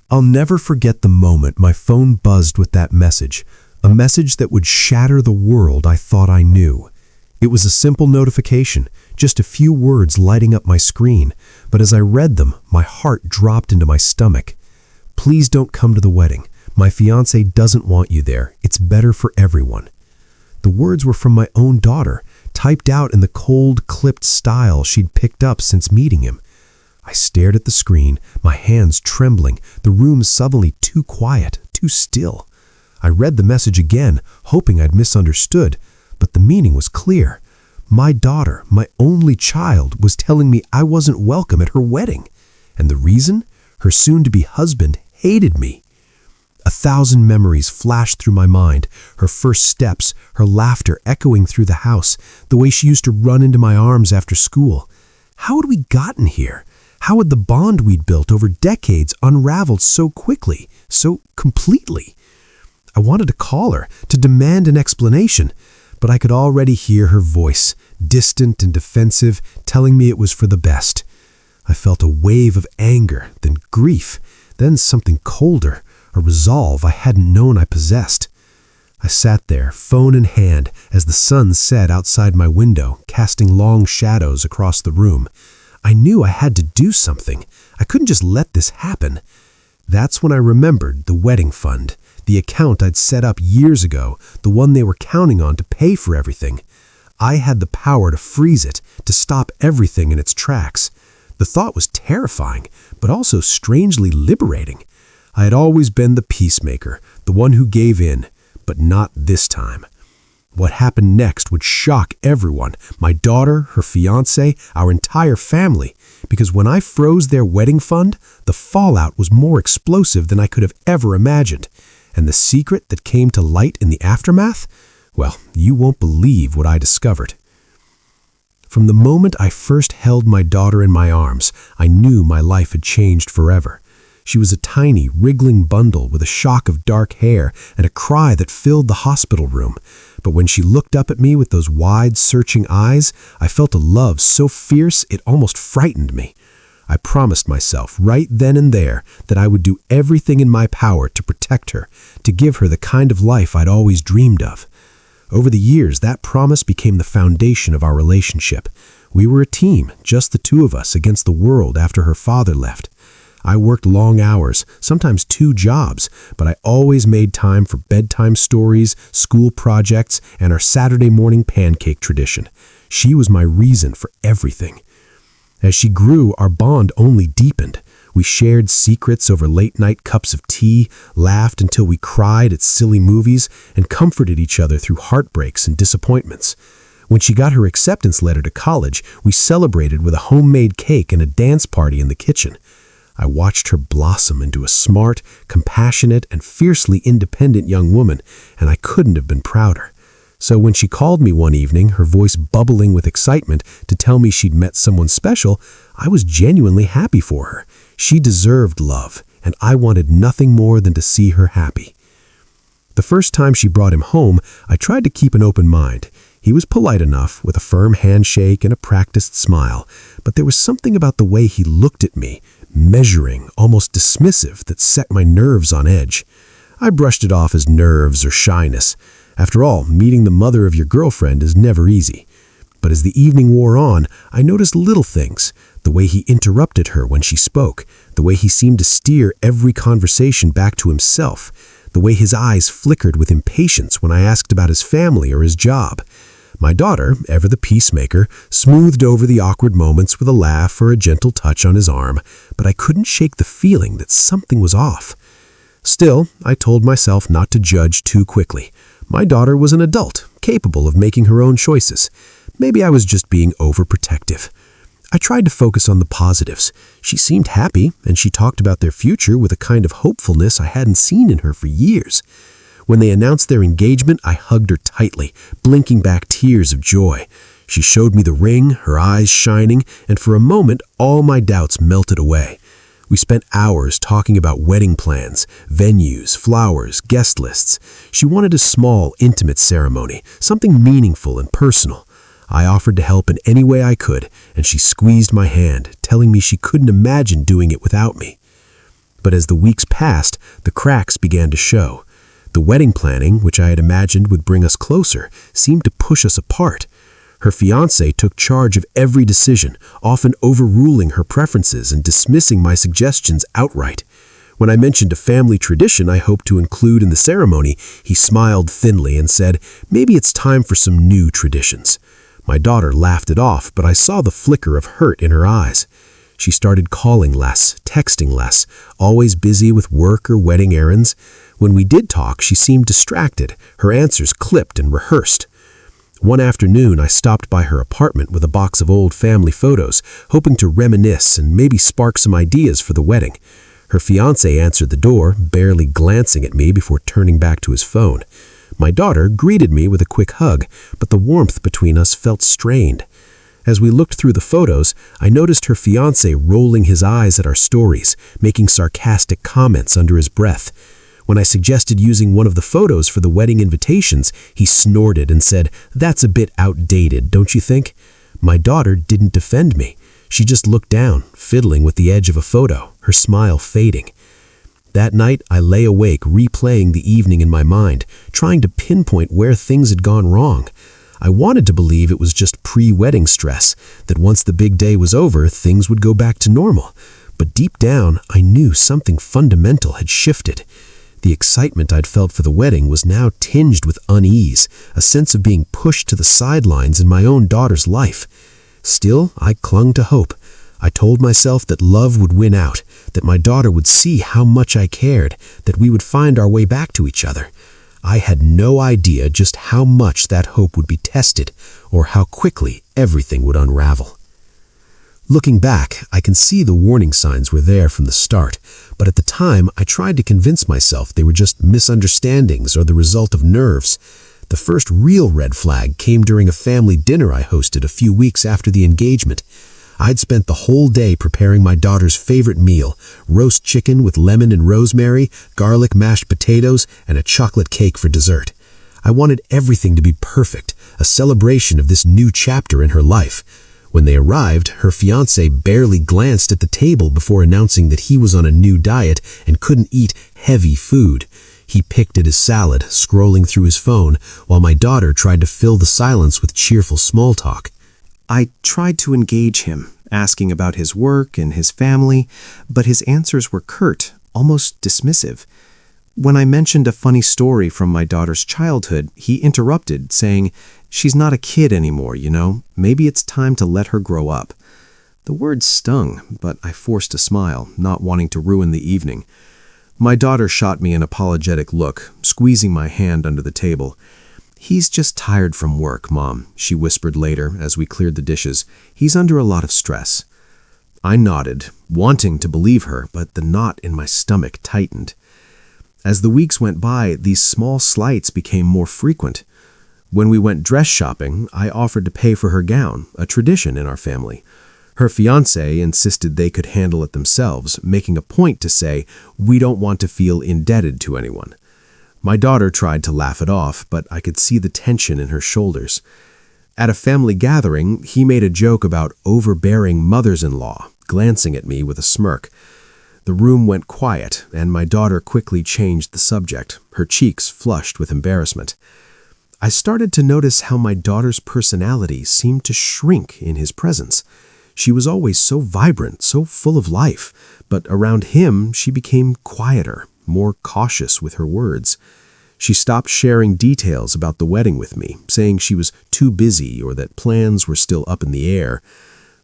I'll never forget the moment my phone buzzed with that message, a message that would shatter the world I thought I knew. It was a simple notification, just a few words lighting up my screen, but as I read them, my heart dropped into my stomach. "Please don't come to the wedding. My fiancé doesn't want you there. It's better for everyone." The words were from my own daughter, typed out in the cold, clipped style she'd picked up since meeting him. I stared at the screen, my hands trembling, the room suddenly too quiet, too still. I read the message again, hoping I'd misunderstood, but the meaning was clear. My daughter, my only child, was telling me I wasn't welcome at her wedding. And the reason? Her soon-to-be husband hated me. 1,000 memories flashed through my mind, her first steps, her laughter echoing through the house, the way she used to run into my arms after school. How had we gotten here? How had the bond we'd built over decades unraveled so quickly, so completely? I wanted to call her, to demand an explanation, but I could already hear her voice, distant and defensive, telling me it was for the best. I felt a wave of anger, then grief, then something colder, a resolve I hadn't known I possessed. I sat there, phone in hand, as the sun set outside my window, casting long shadows across the room. I knew I had to do something. I couldn't just let this happen. That's when I remembered the wedding fund, the account I'd set up years ago, the one they were counting on to pay for everything. I had the power to freeze it, to stop everything in its tracks. The thought was terrifying, but also strangely liberating. I had always been the peacemaker, the one who gave in, but not this time. What happened next would shock everyone, my daughter, her fiancé, our entire family, because when I froze their wedding fund, the fallout was more explosive than I could have ever imagined. And the secret that came to light in the aftermath? Well, you won't believe what I discovered. From the moment I first held my daughter in my arms, I knew my life had changed forever. She was a tiny, wriggling bundle with a shock of dark hair and a cry that filled the hospital room. But when she looked up at me with those wide, searching eyes, I felt a love so fierce it almost frightened me. I promised myself right then and there that I would do everything in my power to protect her, to give her the kind of life I'd always dreamed of. Over the years, that promise became the foundation of our relationship. We were a team, just the two of us against the world after her father left. I worked long hours, sometimes 2 jobs, but I always made time for bedtime stories, school projects, and our Saturday morning pancake tradition. She was my reason for everything. As she grew, our bond only deepened. We shared secrets over late-night cups of tea, laughed until we cried at silly movies, and comforted each other through heartbreaks and disappointments. When she got her acceptance letter to college, we celebrated with a homemade cake and a dance party in the kitchen. I watched her blossom into a smart, compassionate, and fiercely independent young woman, and I couldn't have been prouder. So when she called me one evening, her voice bubbling with excitement, to tell me she'd met someone special, I was genuinely happy for her. She deserved love, and I wanted nothing more than to see her happy. The first time she brought him home, I tried to keep an open mind. He was polite enough, with a firm handshake and a practiced smile, but there was something about the way he looked at me, measuring, almost dismissive, that set my nerves on edge. I brushed it off as nerves or shyness. After all, meeting the mother of your girlfriend is never easy. But as the evening wore on, I noticed little things. The way he interrupted her when she spoke, the way he seemed to steer every conversation back to himself, the way his eyes flickered with impatience when I asked about his family or his job. My daughter, ever the peacemaker, smoothed over the awkward moments with a laugh or a gentle touch on his arm, but I couldn't shake the feeling that something was off. Still, I told myself not to judge too quickly. My daughter was an adult, capable of making her own choices. Maybe I was just being overprotective. I tried to focus on the positives. She seemed happy, and she talked about their future with a kind of hopefulness I hadn't seen in her for years. When they announced their engagement, I hugged her tightly, blinking back tears of joy. She showed me the ring, her eyes shining, and for a moment, all my doubts melted away. We spent hours talking about wedding plans, venues, flowers, guest lists. She wanted a small, intimate ceremony, something meaningful and personal. I offered to help in any way I could, and she squeezed my hand, telling me she couldn't imagine doing it without me. But as the weeks passed, the cracks began to show. The wedding planning, which I had imagined would bring us closer, seemed to push us apart. Her fiancé took charge of every decision, often overruling her preferences and dismissing my suggestions outright. When I mentioned a family tradition I hoped to include in the ceremony, he smiled thinly and said, "Maybe it's time for some new traditions." My daughter laughed it off, but I saw the flicker of hurt in her eyes. She started calling less, texting less, always busy with work or wedding errands. When we did talk, she seemed distracted, her answers clipped and rehearsed. One afternoon, I stopped by her apartment with a box of old family photos, hoping to reminisce and maybe spark some ideas for the wedding. Her fiancé answered the door, barely glancing at me before turning back to his phone. My daughter greeted me with a quick hug, but the warmth between us felt strained. As we looked through the photos, I noticed her fiancé rolling his eyes at our stories, making sarcastic comments under his breath. When I suggested using one of the photos for the wedding invitations, he snorted and said, "That's a bit outdated, don't you think?" My daughter didn't defend me. She just looked down, fiddling with the edge of a photo, her smile fading. That night, I lay awake replaying the evening in my mind, trying to pinpoint where things had gone wrong. I wanted to believe it was just pre-wedding stress, that once the big day was over, things would go back to normal. But deep down, I knew something fundamental had shifted. The excitement I'd felt for the wedding was now tinged with unease, a sense of being pushed to the sidelines in my own daughter's life. Still, I clung to hope. I told myself that love would win out, that my daughter would see how much I cared, that we would find our way back to each other. I had no idea just how much that hope would be tested, or how quickly everything would unravel. Looking back, I can see the warning signs were there from the start, but at the time I tried to convince myself they were just misunderstandings or the result of nerves. The first real red flag came during a family dinner I hosted a few weeks after the engagement. I'd spent the whole day preparing my daughter's favorite meal, roast chicken with lemon and rosemary, garlic mashed potatoes, and a chocolate cake for dessert. I wanted everything to be perfect, a celebration of this new chapter in her life. When they arrived, her fiancé barely glanced at the table before announcing that he was on a new diet and couldn't eat heavy food. He picked at his salad, scrolling through his phone, while my daughter tried to fill the silence with cheerful small talk. I tried to engage him, asking about his work and his family, but his answers were curt, almost dismissive. When I mentioned a funny story from my daughter's childhood, he interrupted, saying, "She's not a kid anymore, you know. Maybe it's time to let her grow up." The words stung, but I forced a smile, not wanting to ruin the evening. My daughter shot me an apologetic look, squeezing my hand under the table. "He's just tired from work, Mom," she whispered later as we cleared the dishes. "He's under a lot of stress." I nodded, wanting to believe her, but the knot in my stomach tightened. As the weeks went by, these small slights became more frequent. When we went dress shopping, I offered to pay for her gown, a tradition in our family. Her fiancé insisted they could handle it themselves, making a point to say, "We don't want to feel indebted to anyone." My daughter tried to laugh it off, but I could see the tension in her shoulders. At a family gathering, he made a joke about overbearing mothers-in-law, glancing at me with a smirk. The room went quiet, and my daughter quickly changed the subject, her cheeks flushed with embarrassment. I started to notice how my daughter's personality seemed to shrink in his presence. She was always so vibrant, so full of life, but around him she became quieter, more cautious with her words. She stopped sharing details about the wedding with me, saying she was too busy or that plans were still up in the air.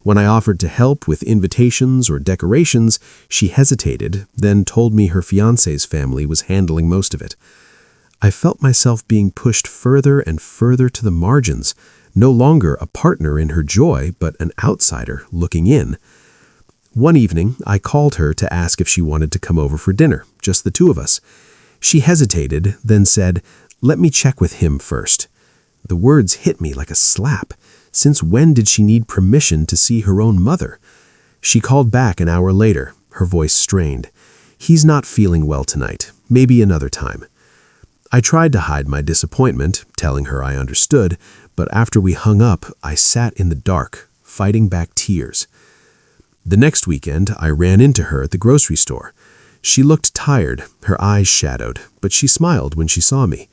When I offered to help with invitations or decorations, she hesitated, then told me her fiancé's family was handling most of it. I felt myself being pushed further and further to the margins, no longer a partner in her joy, but an outsider looking in. One evening, I called her to ask if she wanted to come over for dinner, just the two of us. She hesitated, then said, "Let me check with him first." The words hit me like a slap. Since when did she need permission to see her own mother? She called back an hour later, her voice strained. "He's not feeling well tonight. Maybe another time." I tried to hide my disappointment, telling her I understood, but after we hung up, I sat in the dark, fighting back tears. The next weekend, I ran into her at the grocery store. She looked tired, her eyes shadowed, but she smiled when she saw me.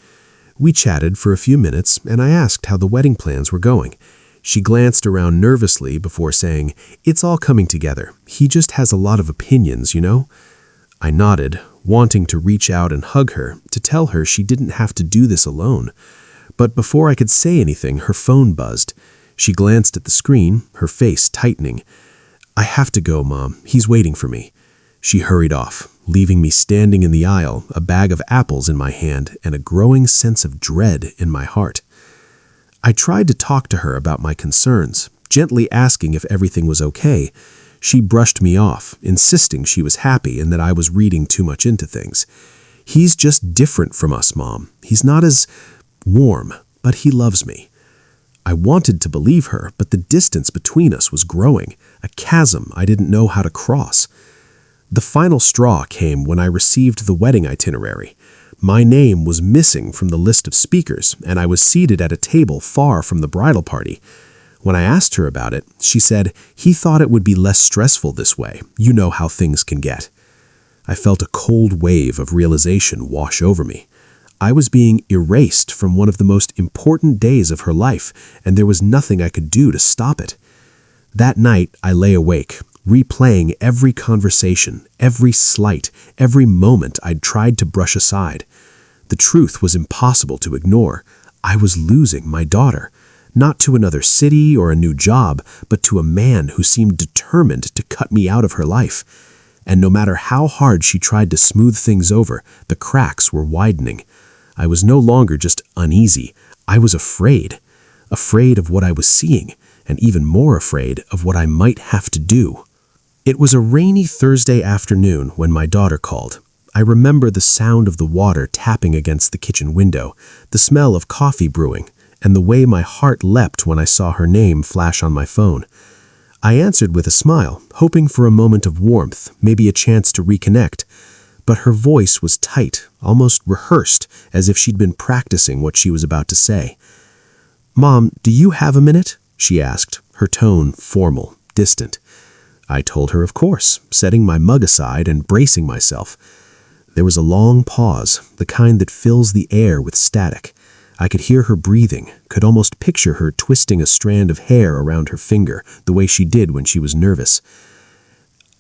We chatted for a few minutes, and I asked how the wedding plans were going. She glanced around nervously before saying, "It's all coming together. He just has a lot of opinions, you know?" I nodded, wanting to reach out and hug her, to tell her she didn't have to do this alone. But before I could say anything, her phone buzzed. She glanced at the screen, her face tightening. "I have to go, Mom. He's waiting for me." She hurried off, leaving me standing in the aisle, a bag of apples in my hand and a growing sense of dread in my heart. I tried to talk to her about my concerns, gently asking if everything was okay. She brushed me off, insisting she was happy and that I was reading too much into things. "He's just different from us, Mom. He's not as warm, but he loves me." I wanted to believe her, but the distance between us was growing, a chasm I didn't know how to cross. The final straw came when I received the wedding itinerary. My name was missing from the list of speakers, and I was seated at a table far from the bridal party. When I asked her about it, she said he thought it would be less stressful this way. You know how things can get. I felt a cold wave of realization wash over me. I was being erased from one of the most important days of her life, and there was nothing I could do to stop it. That night, I lay awake, replaying every conversation, every slight, every moment I'd tried to brush aside. The truth was impossible to ignore. I was losing my daughter, not to another city or a new job, but to a man who seemed determined to cut me out of her life. And no matter how hard she tried to smooth things over, the cracks were widening. I was no longer just uneasy. I was afraid. Afraid of what I was seeing, and even more afraid of what I might have to do. It was a rainy Thursday afternoon when my daughter called. I remember the sound of the water tapping against the kitchen window, the smell of coffee brewing, and the way my heart leapt when I saw her name flash on my phone. I answered with a smile, hoping for a moment of warmth, maybe a chance to reconnect. But her voice was tight, almost rehearsed, as if she'd been practicing what she was about to say. "Mom, do you have a minute?" she asked, her tone formal, distant. I told her of course, setting my mug aside and bracing myself. There was a long pause, the kind that fills the air with static. I could hear her breathing, could almost picture her twisting a strand of hair around her finger, the way she did when she was nervous.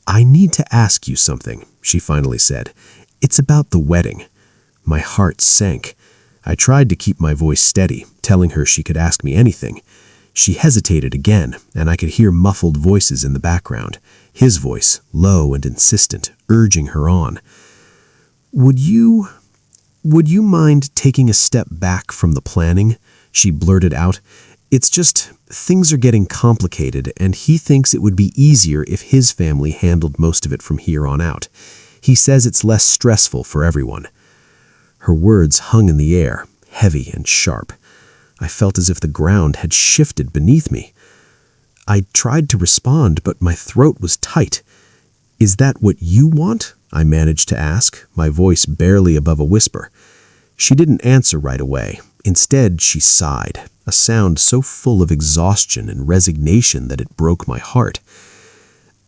"I need to ask you something," she finally said. "It's about the wedding." My heart sank. I tried to keep my voice steady, telling her she could ask me anything. She hesitated again, and I could hear muffled voices in the background, his voice, low and insistent, urging her on. Would you mind taking a step back from the planning?" she blurted out. "It's just, things are getting complicated, and he thinks it would be easier if his family handled most of it from here on out. He says it's less stressful for everyone." Her words hung in the air, heavy and sharp. I felt as if the ground had shifted beneath me. I tried to respond, but my throat was tight. "Is that what you want?" I managed to ask, my voice barely above a whisper. She didn't answer right away. Instead, she sighed, a sound so full of exhaustion and resignation that it broke my heart.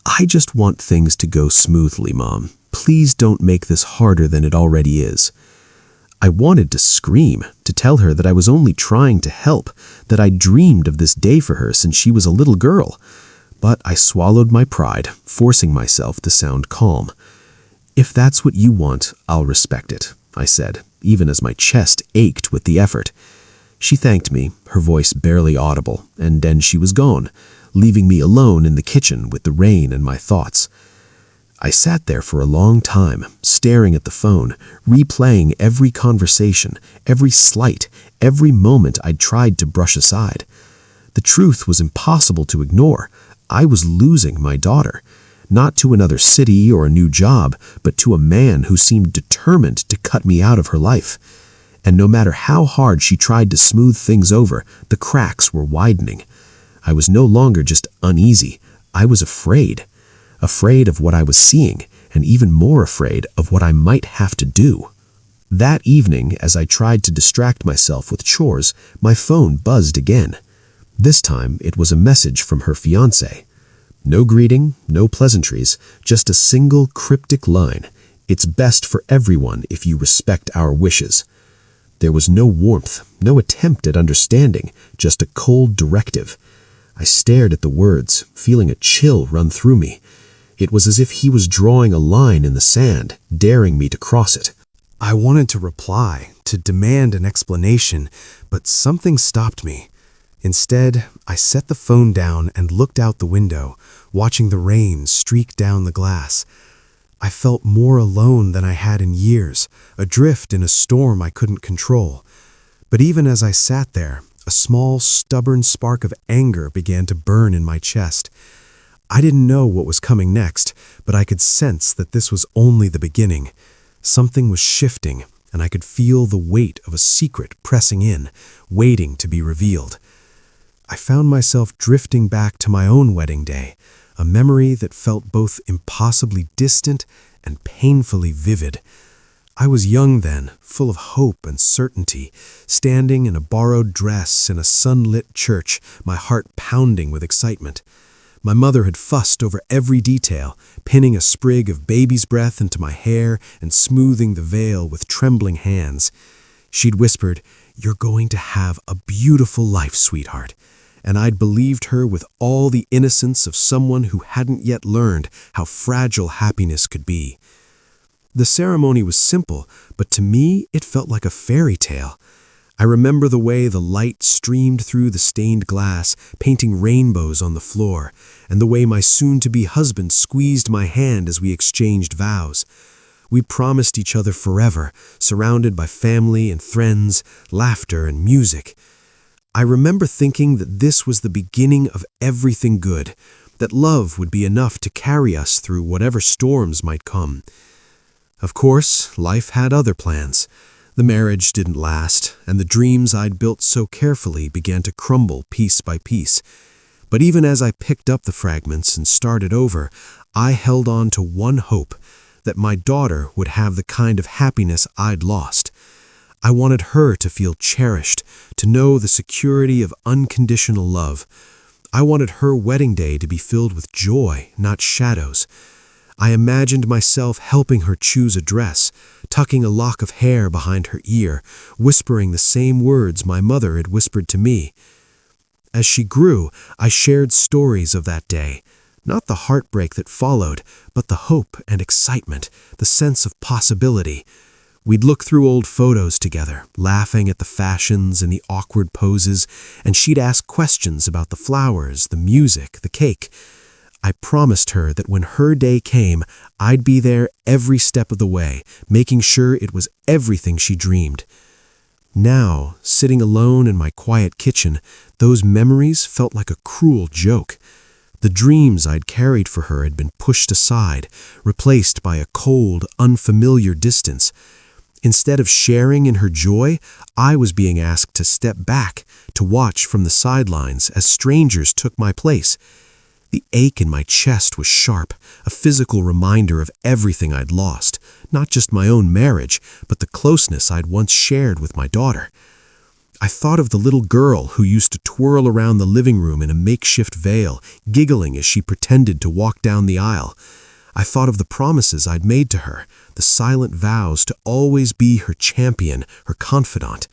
"I just want things to go smoothly, Mom. Please don't make this harder than it already is." I wanted to scream, to tell her that I was only trying to help, that I dreamed of this day for her since she was a little girl. But I swallowed my pride, forcing myself to sound calm. "If that's what you want, I'll respect it," I said, even as my chest ached with the effort. She thanked me, her voice barely audible, and then she was gone, leaving me alone in the kitchen with the rain and my thoughts. I sat there for a long time, staring at the phone, replaying every conversation, every slight, every moment I'd tried to brush aside. The truth was impossible to ignore. I was losing my daughter, not to another city or a new job, but to a man who seemed determined to cut me out of her life. And no matter how hard she tried to smooth things over, the cracks were widening. I was no longer just uneasy. I was afraid. Afraid of what I was seeing, and even more afraid of what I might have to do. That evening, as I tried to distract myself with chores, my phone buzzed again. This time, it was a message from her fiancé. No greeting, no pleasantries, just a single cryptic line. It's best for everyone if you respect our wishes." There was no warmth, no attempt at understanding, just a cold directive. I stared at the words, feeling a chill run through me. It was as if he was drawing a line in the sand, daring me to cross it. I wanted to reply, to demand an explanation, but something stopped me. Instead, I set the phone down and looked out the window, watching the rain streak down the glass. I felt more alone than I had in years, adrift in a storm I couldn't control. But even as I sat there, a small, stubborn spark of anger began to burn in my chest. I didn't know what was coming next, but I could sense that this was only the beginning. Something was shifting, and I could feel the weight of a secret pressing in, waiting to be revealed. I found myself drifting back to my own wedding day, a memory that felt both impossibly distant and painfully vivid. I was young then, full of hope and certainty, standing in a borrowed dress in a sunlit church, my heart pounding with excitement. My mother had fussed over every detail, pinning a sprig of baby's breath into my hair and smoothing the veil with trembling hands. She'd whispered, "You're going to have a beautiful life, sweetheart." And I'd believed her with all the innocence of someone who hadn't yet learned how fragile happiness could be. The ceremony was simple, but to me it felt like a fairy tale. I remember the way the light streamed through the stained glass, painting rainbows on the floor, and the way my soon-to-be husband squeezed my hand as we exchanged vows. We promised each other forever, surrounded by family and friends, laughter and music. I remember thinking that this was the beginning of everything good, that love would be enough to carry us through whatever storms might come. Of course, life had other plans. The marriage didn't last, and the dreams I'd built so carefully began to crumble piece by piece. But even as I picked up the fragments and started over, I held on to one hope, that my daughter would have the kind of happiness I'd lost. I wanted her to feel cherished, to know the security of unconditional love. I wanted her wedding day to be filled with joy, not shadows. I imagined myself helping her choose a dress, tucking a lock of hair behind her ear, whispering the same words my mother had whispered to me. As she grew, I shared stories of that day, not the heartbreak that followed, but the hope and excitement, the sense of possibility. We'd look through old photos together, laughing at the fashions and the awkward poses, and she'd ask questions about the flowers, the music, the cake. I promised her that when her day came, I'd be there every step of the way, making sure it was everything she dreamed. Now, sitting alone in my quiet kitchen, those memories felt like a cruel joke. The dreams I'd carried for her had been pushed aside, replaced by a cold, unfamiliar distance. Instead of sharing in her joy, I was being asked to step back, to watch from the sidelines as strangers took my place. The ache in my chest was sharp, a physical reminder of everything I'd lost, not just my own marriage, but the closeness I'd once shared with my daughter. I thought of the little girl who used to twirl around the living room in a makeshift veil, giggling as she pretended to walk down the aisle. I thought of the promises I'd made to her, the silent vows to always be her champion, her confidant.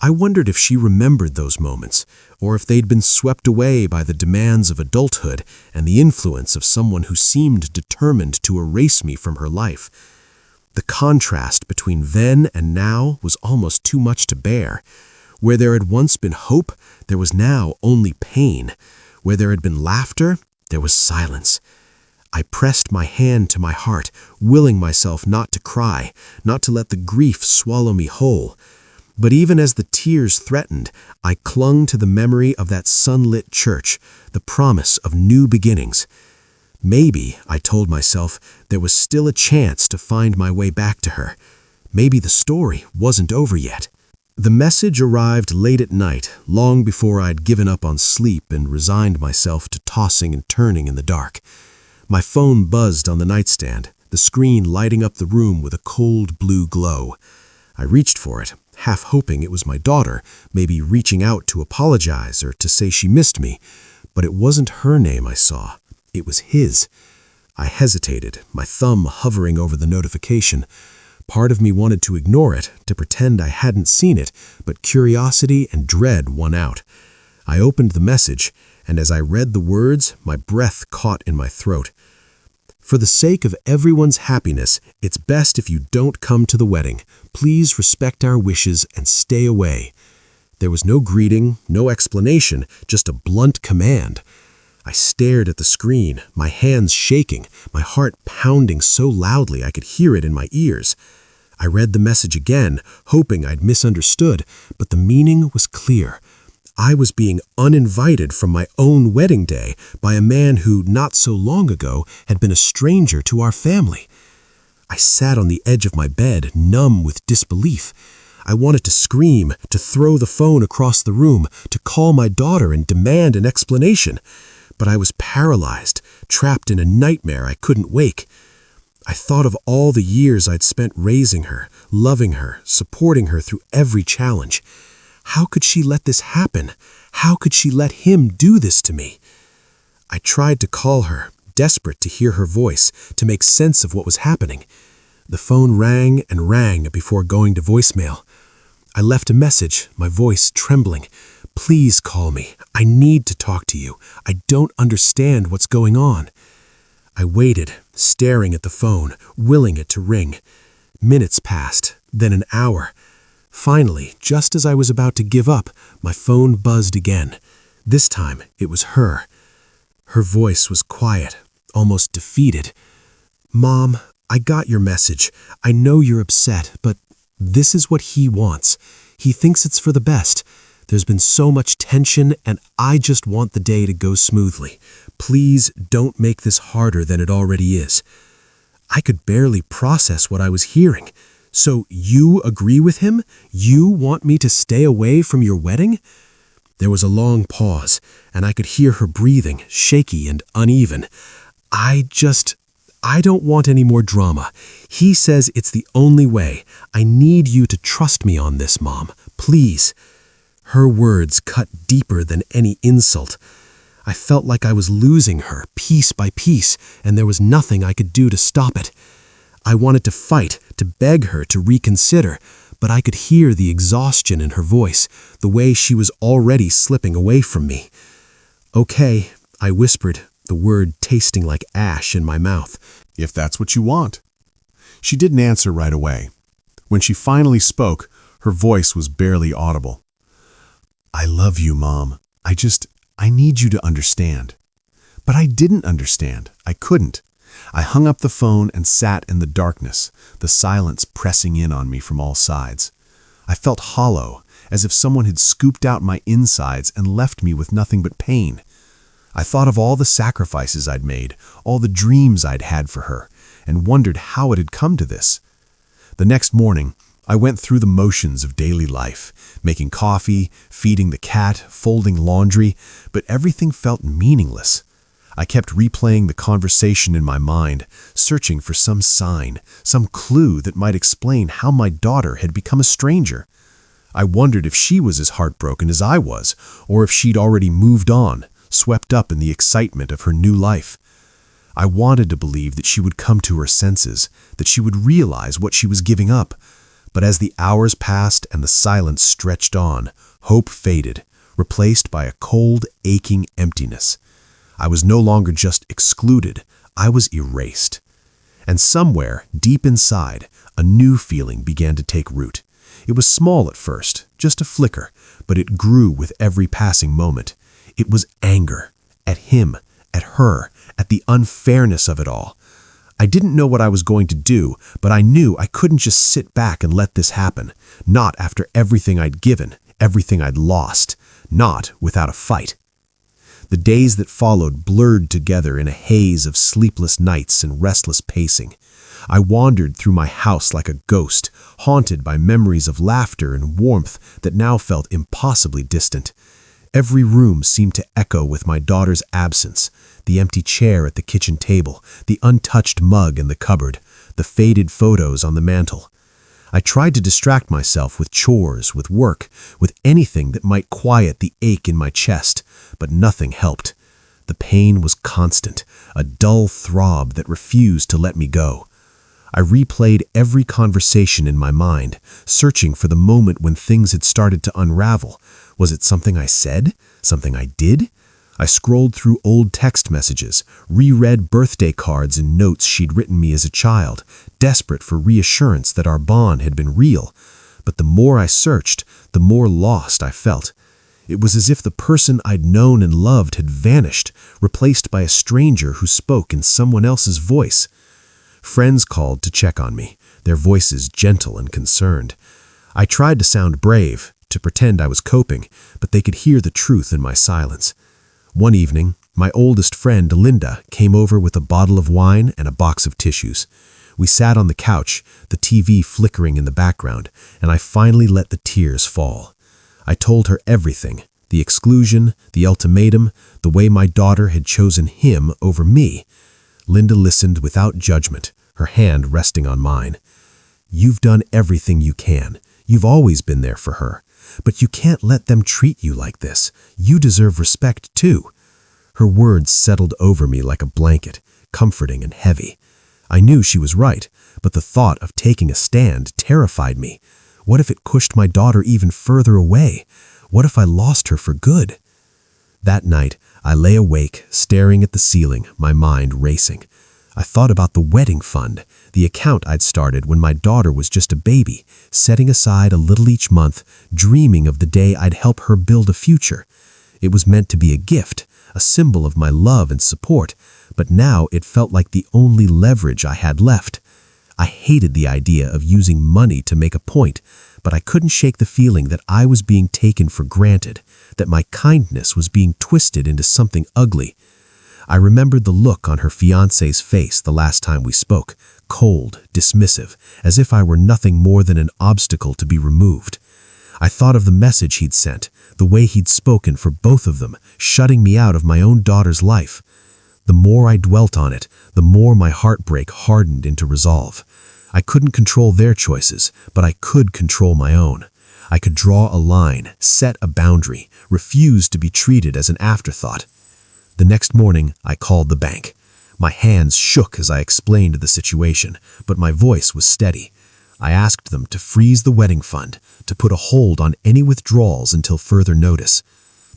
I wondered if she remembered those moments, or if they'd been swept away by the demands of adulthood and the influence of someone who seemed determined to erase me from her life. The contrast between then and now was almost too much to bear. Where there had once been hope, there was now only pain. Where there had been laughter, there was silence. I pressed my hand to my heart, willing myself not to cry, not to let the grief swallow me whole. But even as the tears threatened, I clung to the memory of that sunlit church, the promise of new beginnings. Maybe, I told myself, there was still a chance to find my way back to her. Maybe the story wasn't over yet. The message arrived late at night, long before I'd given up on sleep and resigned myself to tossing and turning in the dark. My phone buzzed on the nightstand, the screen lighting up the room with a cold blue glow. I reached for it, half hoping it was my daughter, maybe reaching out to apologize or to say she missed me. But it wasn't her name I saw. It was his. I hesitated, my thumb hovering over the notification. Part of me wanted to ignore it, to pretend I hadn't seen it, but curiosity and dread won out. I opened the message, and as I read the words, my breath caught in my throat. For the sake of everyone's happiness, it's best if you don't come to the wedding. Please respect our wishes and stay away. There was no greeting, no explanation, just a blunt command. I stared at the screen, my hands shaking, my heart pounding so loudly I could hear it in my ears. I read the message again, hoping I'd misunderstood, but the meaning was clear. I was being uninvited from my own wedding day by a man who, not so long ago, had been a stranger to our family. I sat on the edge of my bed, numb with disbelief. I wanted to scream, to throw the phone across the room, to call my daughter and demand an explanation. But I was paralyzed, trapped in a nightmare I couldn't wake. I thought of all the years I'd spent raising her, loving her, supporting her through every challenge. How could she let this happen? How could she let him do this to me? I tried to call her, desperate to hear her voice, to make sense of what was happening. The phone rang and rang before going to voicemail. I left a message, my voice trembling. Please call me. I need to talk to you. I don't understand what's going on. I waited, staring at the phone, willing it to ring. Minutes passed, then an hour. Finally, just as I was about to give up, my phone buzzed again. This time, it was her. Her voice was quiet, almost defeated. Mom, I got your message. I know you're upset, but this is what he wants. He thinks it's for the best. There's been so much tension, and I just want the day to go smoothly. Please don't make this harder than it already is. I could barely process what I was hearing. So you agree with him? You want me to stay away from your wedding? There was a long pause, and I could hear her breathing, shaky and uneven. I don't want any more drama. He says it's the only way. I need you to trust me on this, Mom. Please. Her words cut deeper than any insult. I felt like I was losing her, piece by piece, and there was nothing I could do to stop it. I wanted to fight, to beg her to reconsider, but I could hear the exhaustion in her voice, the way she was already slipping away from me. Okay, I whispered, the word tasting like ash in my mouth. If that's what you want. She didn't answer right away. When she finally spoke, her voice was barely audible. I love you, Mom. I need you to understand. But I didn't understand. I couldn't. I hung up the phone and sat in the darkness, the silence pressing in on me from all sides. I felt hollow, as if someone had scooped out my insides and left me with nothing but pain. I thought of all the sacrifices I'd made, all the dreams I'd had for her, and wondered how it had come to this. The next morning, I went through the motions of daily life, making coffee, feeding the cat, folding laundry, but everything felt meaningless. I kept replaying the conversation in my mind, searching for some sign, some clue that might explain how my daughter had become a stranger. I wondered if she was as heartbroken as I was, or if she'd already moved on, swept up in the excitement of her new life. I wanted to believe that she would come to her senses, that she would realize what she was giving up. But as the hours passed and the silence stretched on, hope faded, replaced by a cold, aching emptiness. I was no longer just excluded, I was erased. And somewhere, deep inside, a new feeling began to take root. It was small at first, just a flicker, but it grew with every passing moment. It was anger, at him, at her, at the unfairness of it all. I didn't know what I was going to do, but I knew I couldn't just sit back and let this happen. Not after everything I'd given, everything I'd lost. Not without a fight. The days that followed blurred together in a haze of sleepless nights and restless pacing. I wandered through my house like a ghost, haunted by memories of laughter and warmth that now felt impossibly distant. Every room seemed to echo with my daughter's absence, the empty chair at the kitchen table, the untouched mug in the cupboard, the faded photos on the mantel. I tried to distract myself with chores, with work, with anything that might quiet the ache in my chest, but nothing helped. the pain was constant, a dull throb that refused to let me go. I replayed every conversation in my mind, searching for the moment when things had started to unravel. Was it something I said? Something I did? I scrolled through old text messages, reread birthday cards and notes she'd written me as a child, desperate for reassurance that our bond had been real. But the more I searched, the more lost I felt. It was as if the person I'd known and loved had vanished, replaced by a stranger who spoke in someone else's voice. Friends called to check on me, their voices gentle and concerned. I tried to sound brave, to pretend I was coping, but they could hear the truth in my silence. One evening, my oldest friend, Linda, came over with a bottle of wine and a box of tissues. We sat on the couch, the TV flickering in the background, and I finally let the tears fall. I told her everything, the exclusion, the ultimatum, the way my daughter had chosen him over me. Linda listened without judgment, her hand resting on mine. "You've done everything you can. You've always been there for her. But you can't let them treat you like this. You deserve respect too." Her words settled over me like a blanket, comforting and heavy. I knew she was right, but the thought of taking a stand terrified me. What if it pushed my daughter even further away? What if I lost her for good? That night, I lay awake, staring at the ceiling, my mind racing. I thought about the wedding fund, the account I'd started when my daughter was just a baby, setting aside a little each month, dreaming of the day I'd help her build a future. It was meant to be a gift, a symbol of my love and support, but now it felt like the only leverage I had left. I hated the idea of using money to make a point, but I couldn't shake the feeling that I was being taken for granted, that my kindness was being twisted into something ugly. I remembered the look on her fiancé's face the last time we spoke, cold, dismissive, as if I were nothing more than an obstacle to be removed. I thought of the message he'd sent, the way he'd spoken for both of them, shutting me out of my own daughter's life. The more I dwelt on it, the more my heartbreak hardened into resolve. I couldn't control their choices, but I could control my own. I could draw a line, set a boundary, refuse to be treated as an afterthought. The next morning, I called the bank. My hands shook as I explained the situation, but my voice was steady. I asked them to freeze the wedding fund, to put a hold on any withdrawals until further notice.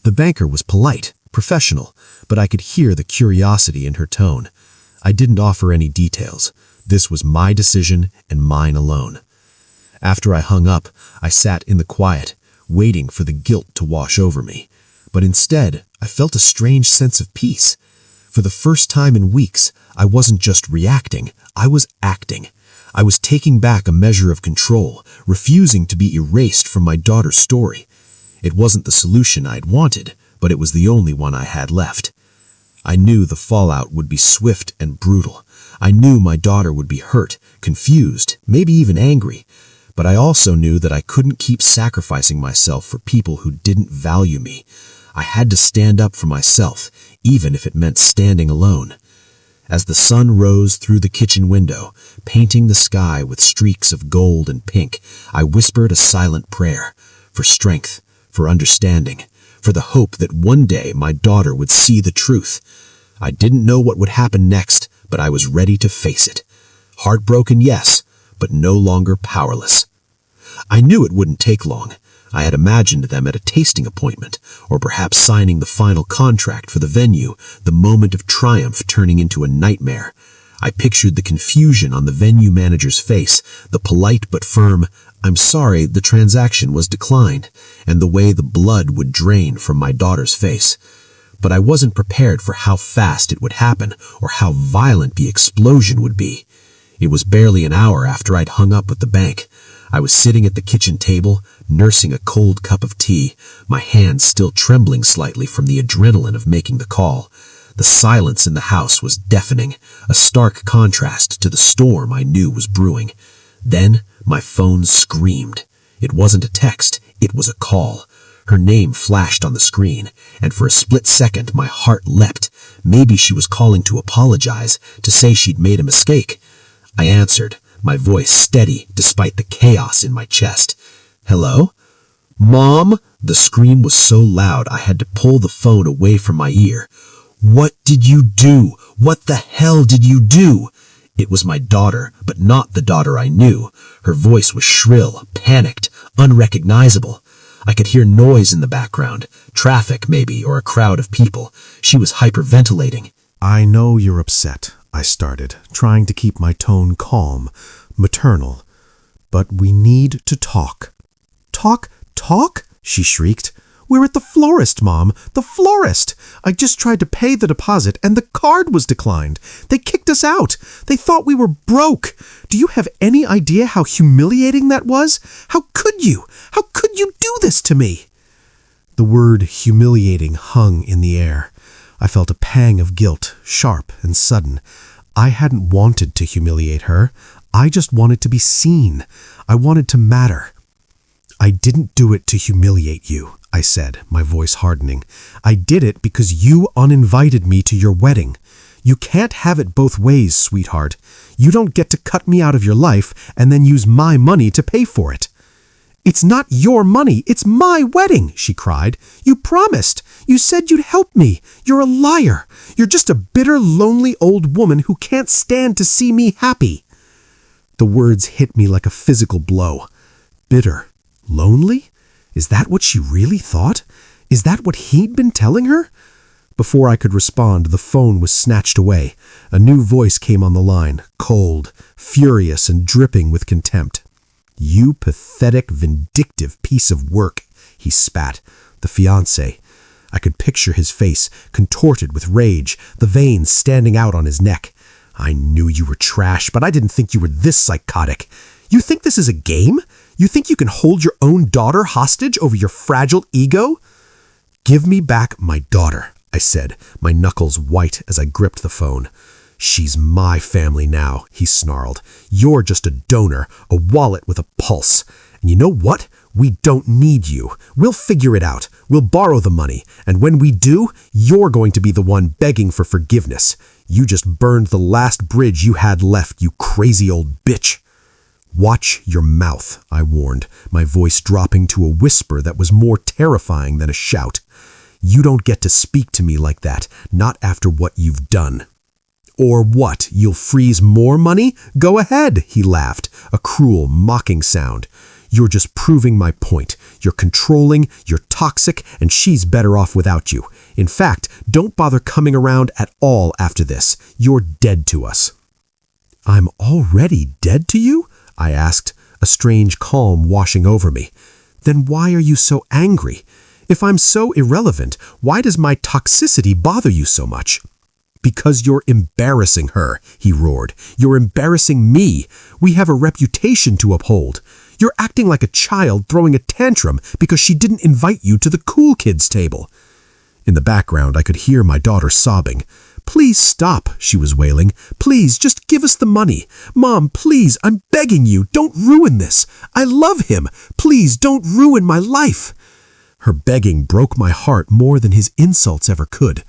The banker was polite, professional, but I could hear the curiosity in her tone. I didn't offer any details. This was my decision and mine alone. After I hung up, I sat in the quiet, waiting for the guilt to wash over me. But instead, I felt a strange sense of peace. For the first time in weeks, I wasn't just reacting, I was acting. I was taking back a measure of control, refusing to be erased from my daughter's story. It wasn't the solution I'd wanted, but it was the only one I had left. I knew the fallout would be swift and brutal. I knew my daughter would be hurt, confused, maybe even angry. But I also knew that I couldn't keep sacrificing myself for people who didn't value me. I had to stand up for myself, even if it meant standing alone. As the sun rose through the kitchen window, painting the sky with streaks of gold and pink, I whispered a silent prayer for strength, for understanding, for the hope that one day my daughter would see the truth. I didn't know what would happen next, but I was ready to face it. Heartbroken, yes, but no longer powerless. I knew it wouldn't take long. I had imagined them at a tasting appointment, or perhaps signing the final contract for the venue, the moment of triumph turning into a nightmare. I pictured the confusion on the venue manager's face, the polite but firm, "I'm sorry, the transaction was declined," and the way the blood would drain from my daughter's face. But I wasn't prepared for how fast it would happen, or how violent the explosion would be. It was barely an hour after I'd hung up with the bank. I was sitting at the kitchen table, nursing a cold cup of tea, my hands still trembling slightly from the adrenaline of making the call. The silence in the house was deafening, a stark contrast to the storm I knew was brewing. Then my phone screamed. It wasn't a text, it was a call. Her name flashed on the screen, and for a split second my heart leapt. Maybe she was calling to apologize, to say she'd made a mistake. I answered, my voice steady despite the chaos in my chest. "Hello? Mom?" The scream was so loud I had to pull the phone away from my ear. What did you do? What the hell did you do? It was my daughter, but not the daughter I knew. Her voice was shrill, panicked, unrecognizable. I could hear noise in the background, traffic maybe, or a crowd of people. She was hyperventilating. I know you're upset, I started, trying to keep my tone calm, maternal. But we need to talk. Talk? She shrieked. We're at the florist, Mom. The florist! I just tried to pay the deposit and the card was declined. They kicked us out. They thought we were broke. Do you have any idea how humiliating that was? How could you? How could you do this to me? The word humiliating hung in the air. I felt a pang of guilt, sharp and sudden. I hadn't wanted to humiliate her. I just wanted to be seen. I wanted to matter. I didn't do it to humiliate you, I said, my voice hardening. I did it because you uninvited me to your wedding. You can't have it both ways, sweetheart. You don't get to cut me out of your life and then use my money to pay for it. It's not your money, it's my wedding, she cried. You promised. You said you'd help me. You're a liar. You're just a bitter, lonely old woman who can't stand to see me happy. The words hit me like a physical blow. Bitter. Lonely? Is that what she really thought? Is that what he'd been telling her? Before I could respond, the phone was snatched away. A new voice came on the line, cold, furious, and dripping with contempt. You pathetic, vindictive piece of work, he spat. The fiancé. I could picture his face, contorted with rage, the veins standing out on his neck. I knew you were trash, but I didn't think you were this psychotic. You think this is a game? You think you can hold your own daughter hostage over your fragile ego? Give me back my daughter, I said, my knuckles white as I gripped the phone. She's my family now, he snarled. You're just a donor, a wallet with a pulse. And you know what? We don't need you. We'll figure it out. We'll borrow the money. And when we do, you're going to be the one begging for forgiveness. You just burned the last bridge you had left, you crazy old bitch. Watch your mouth, I warned, my voice dropping to a whisper that was more terrifying than a shout. You don't get to speak to me like that, not after what you've done. Or what, you'll freeze more money? Go ahead, he laughed, a cruel, mocking sound. You're just proving my point. You're controlling, you're toxic, and she's better off without you. In fact, don't bother coming around at all after this. You're dead to us. I'm already dead to you? I asked, a strange calm washing over me. Then why are you so angry? If I'm so irrelevant, why does my toxicity bother you so much? Because you're embarrassing her, he roared. You're embarrassing me. We have a reputation to uphold. You're acting like a child throwing a tantrum because she didn't invite you to the cool kids' table. In the background, I could hear my daughter sobbing. Please stop, she was wailing. Please, just give us the money. Mom, please, I'm begging you, don't ruin this. I love him. Please, don't ruin my life. Her begging broke my heart more than his insults ever could.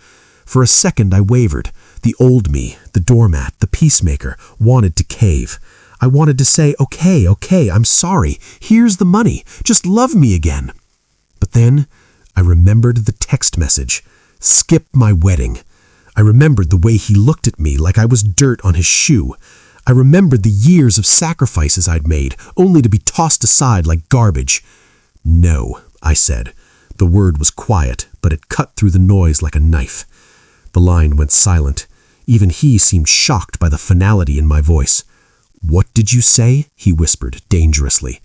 For a second, I wavered. The old me, the doormat, the peacemaker, wanted to cave. I wanted to say, okay, I'm sorry. Here's the money. Just love me again. But then I remembered the text message. Skip my wedding. I remembered the way he looked at me like I was dirt on his shoe. I remembered the years of sacrifices I'd made, only to be tossed aside like garbage. No, I said. The word was quiet, but it cut through the noise like a knife. The line went silent. Even he seemed shocked by the finality in my voice. What did you say? He whispered, dangerously.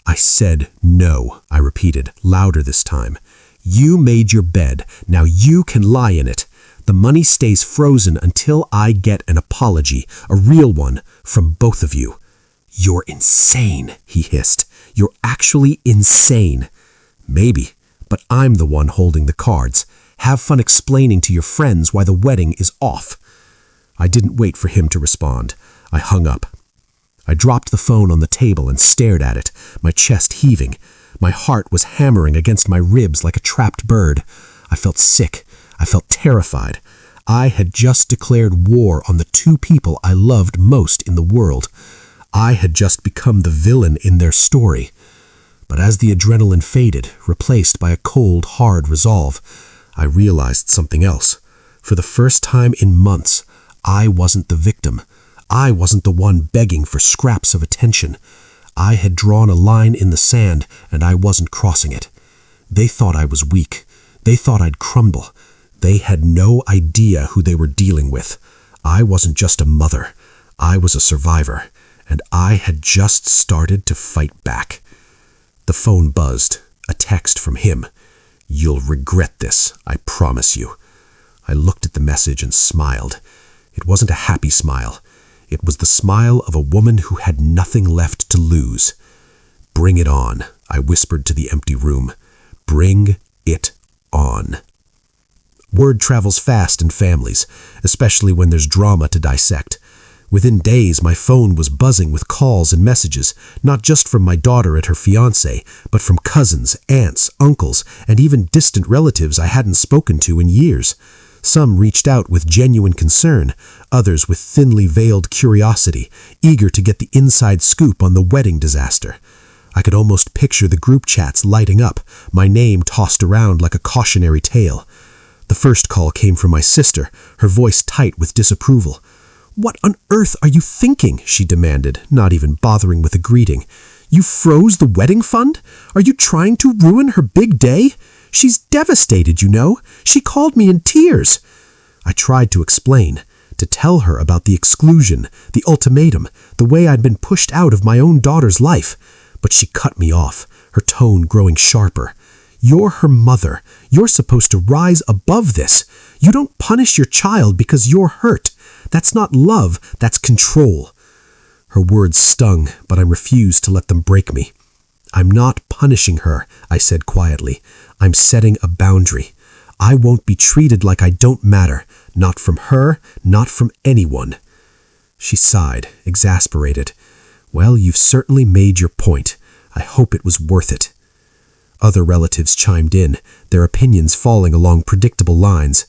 I said no, I repeated, louder this time. You made your bed. Now you can lie in it. The money stays frozen until I get an apology, a real one, from both of you. You're insane, he hissed. You're actually insane. Maybe, but I'm the one holding the cards. Have fun explaining to your friends why the wedding is off. I didn't wait for him to respond. I hung up. I dropped the phone on the table and stared at it, my chest heaving. My heart was hammering against my ribs like a trapped bird. I felt sick. I felt terrified. I had just declared war on the two people I loved most in the world. I had just become the villain in their story. But as the adrenaline faded, replaced by a cold, hard resolve, I realized something else. For the first time in months, I wasn't the victim. I wasn't the one begging for scraps of attention. I had drawn a line in the sand, and I wasn't crossing it. They thought I was weak. They thought I'd crumble. They had no idea who they were dealing with. I wasn't just a mother. I was a survivor, and I had just started to fight back. The phone buzzed. A text from him. "You'll regret this, I promise you." I looked at the message and smiled. It wasn't a happy smile. It was the smile of a woman who had nothing left to lose. "Bring it on," I whispered to the empty room. "Bring it on." Word travels fast in families, especially when there's drama to dissect. Within days, my phone was buzzing with calls and messages, not just from my daughter and her fiancé, but from cousins, aunts, uncles, and even distant relatives I hadn't spoken to in years. Some reached out with genuine concern, others with thinly veiled curiosity, eager to get the inside scoop on the wedding disaster. I could almost picture the group chats lighting up, my name tossed around like a cautionary tale. The first call came from my sister, her voice tight with disapproval. "What on earth are you thinking?" she demanded, not even bothering with a greeting. "You froze the wedding fund? Are you trying to ruin her big day? She's devastated, you know. She called me in tears." I tried to explain, to tell her about the exclusion, the ultimatum, the way I'd been pushed out of my own daughter's life. But she cut me off, her tone growing sharper. "You're her mother. You're supposed to rise above this. You don't punish your child because you're hurt. That's not love, that's control." Her words stung, but I refused to let them break me. "I'm not punishing her," I said quietly. "I'm setting a boundary. I won't be treated like I don't matter, not from her, not from anyone." She sighed, exasperated. "Well, you've certainly made your point. I hope it was worth it." Other relatives chimed in, their opinions falling along predictable lines.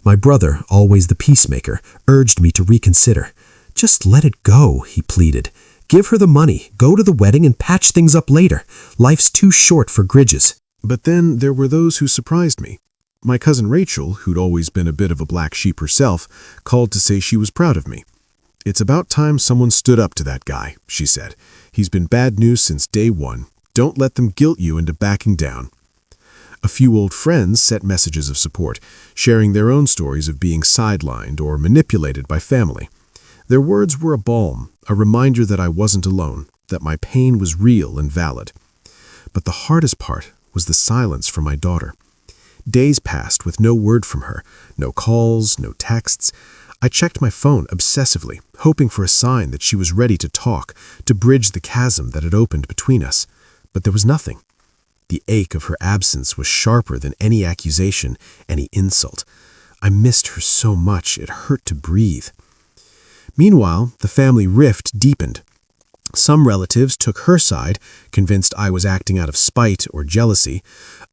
My brother, always the peacemaker, urged me to reconsider. "Just let it go," he pleaded. "Give her the money, go to the wedding and patch things up later. Life's too short for grudges." But then there were those who surprised me. My cousin Rachel, who'd always been a bit of a black sheep herself, called to say she was proud of me. "It's about time someone stood up to that guy," she said. "He's been bad news since day one. Don't let them guilt you into backing down." A few old friends sent messages of support, sharing their own stories of being sidelined or manipulated by family. Their words were a balm, a reminder that I wasn't alone, that my pain was real and valid. But the hardest part was the silence from my daughter. Days passed with no word from her, no calls, no texts. I checked my phone obsessively, hoping for a sign that she was ready to talk, to bridge the chasm that had opened between us. But there was nothing. The ache of her absence was sharper than any accusation, any insult. I missed her so much it hurt to breathe. Meanwhile, the family rift deepened. Some relatives took her side, convinced I was acting out of spite or jealousy.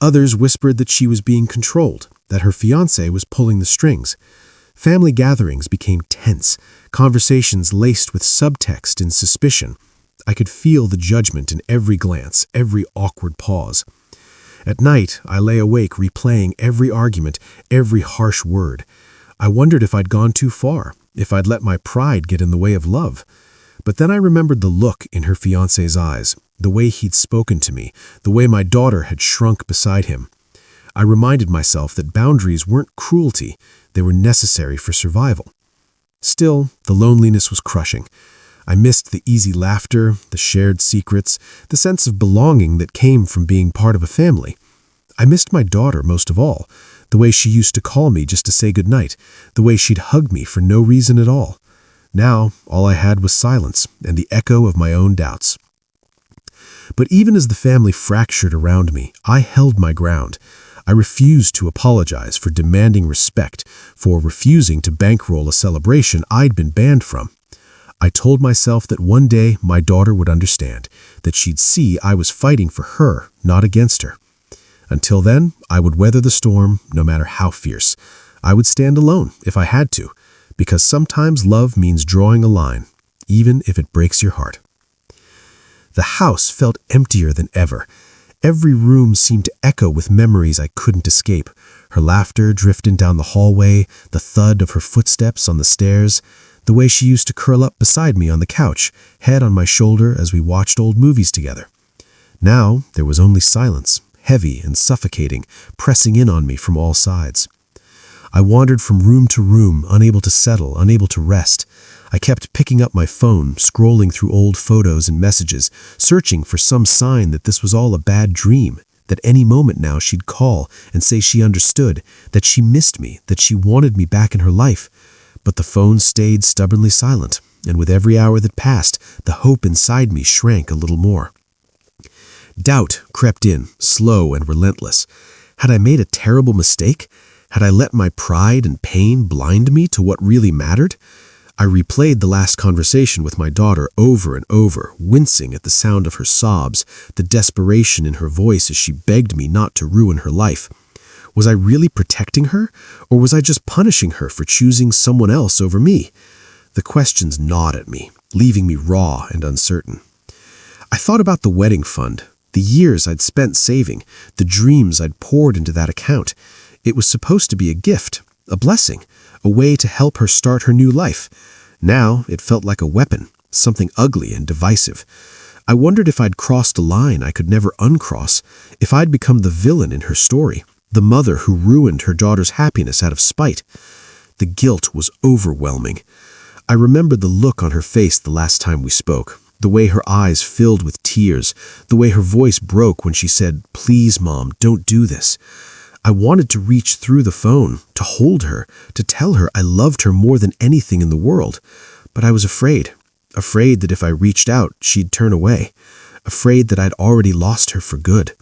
Others whispered that she was being controlled, that her fiancé was pulling the strings. Family gatherings became tense, conversations laced with subtext and suspicion. I could feel the judgment in every glance, every awkward pause. At night, I lay awake replaying every argument, every harsh word. I wondered if I'd gone too far, if I'd let my pride get in the way of love. But then I remembered the look in her fiancé's eyes, the way he'd spoken to me, the way my daughter had shrunk beside him. I reminded myself that boundaries weren't cruelty, they were necessary for survival. Still, the loneliness was crushing. I missed the easy laughter, the shared secrets, the sense of belonging that came from being part of a family. I missed my daughter most of all, the way she used to call me just to say goodnight, the way she'd hug me for no reason at all. Now, all I had was silence and the echo of my own doubts. But even as the family fractured around me, I held my ground. I refused to apologize for demanding respect, for refusing to bankroll a celebration I'd been banned from. I told myself that one day my daughter would understand, that she'd see I was fighting for her, not against her. Until then, I would weather the storm, no matter how fierce. I would stand alone if I had to, because sometimes love means drawing a line, even if it breaks your heart. The house felt emptier than ever. Every room seemed to echo with memories I couldn't escape. Her laughter drifting down the hallway, the thud of her footsteps on the stairs, the way she used to curl up beside me on the couch, head on my shoulder as we watched old movies together. Now there was only silence, heavy and suffocating, pressing in on me from all sides. I wandered from room to room, unable to settle, unable to rest. I kept picking up my phone, scrolling through old photos and messages, searching for some sign that this was all a bad dream, that any moment now she'd call and say she understood, that she missed me, that she wanted me back in her life. But the phone stayed stubbornly silent, and with every hour that passed, the hope inside me shrank a little more. Doubt crept in, slow and relentless. Had I made a terrible mistake? Had I let my pride and pain blind me to what really mattered? I replayed the last conversation with my daughter over and over, wincing at the sound of her sobs, the desperation in her voice as she begged me not to ruin her life. Was I really protecting her, or was I just punishing her for choosing someone else over me? The questions gnawed at me, leaving me raw and uncertain. I thought about the wedding fund, the years I'd spent saving, the dreams I'd poured into that account. It was supposed to be a gift, a blessing, a way to help her start her new life. Now it felt like a weapon, something ugly and divisive. I wondered if I'd crossed a line I could never uncross, if I'd become the villain in her story, the mother who ruined her daughter's happiness out of spite. The guilt was overwhelming. I remembered the look on her face the last time we spoke, the way her eyes filled with tears, the way her voice broke when she said, "Please, Mom, don't do this." I wanted to reach through the phone, to hold her, to tell her I loved her more than anything in the world. But I was afraid that if I reached out, she'd turn away, afraid that I'd already lost her for good.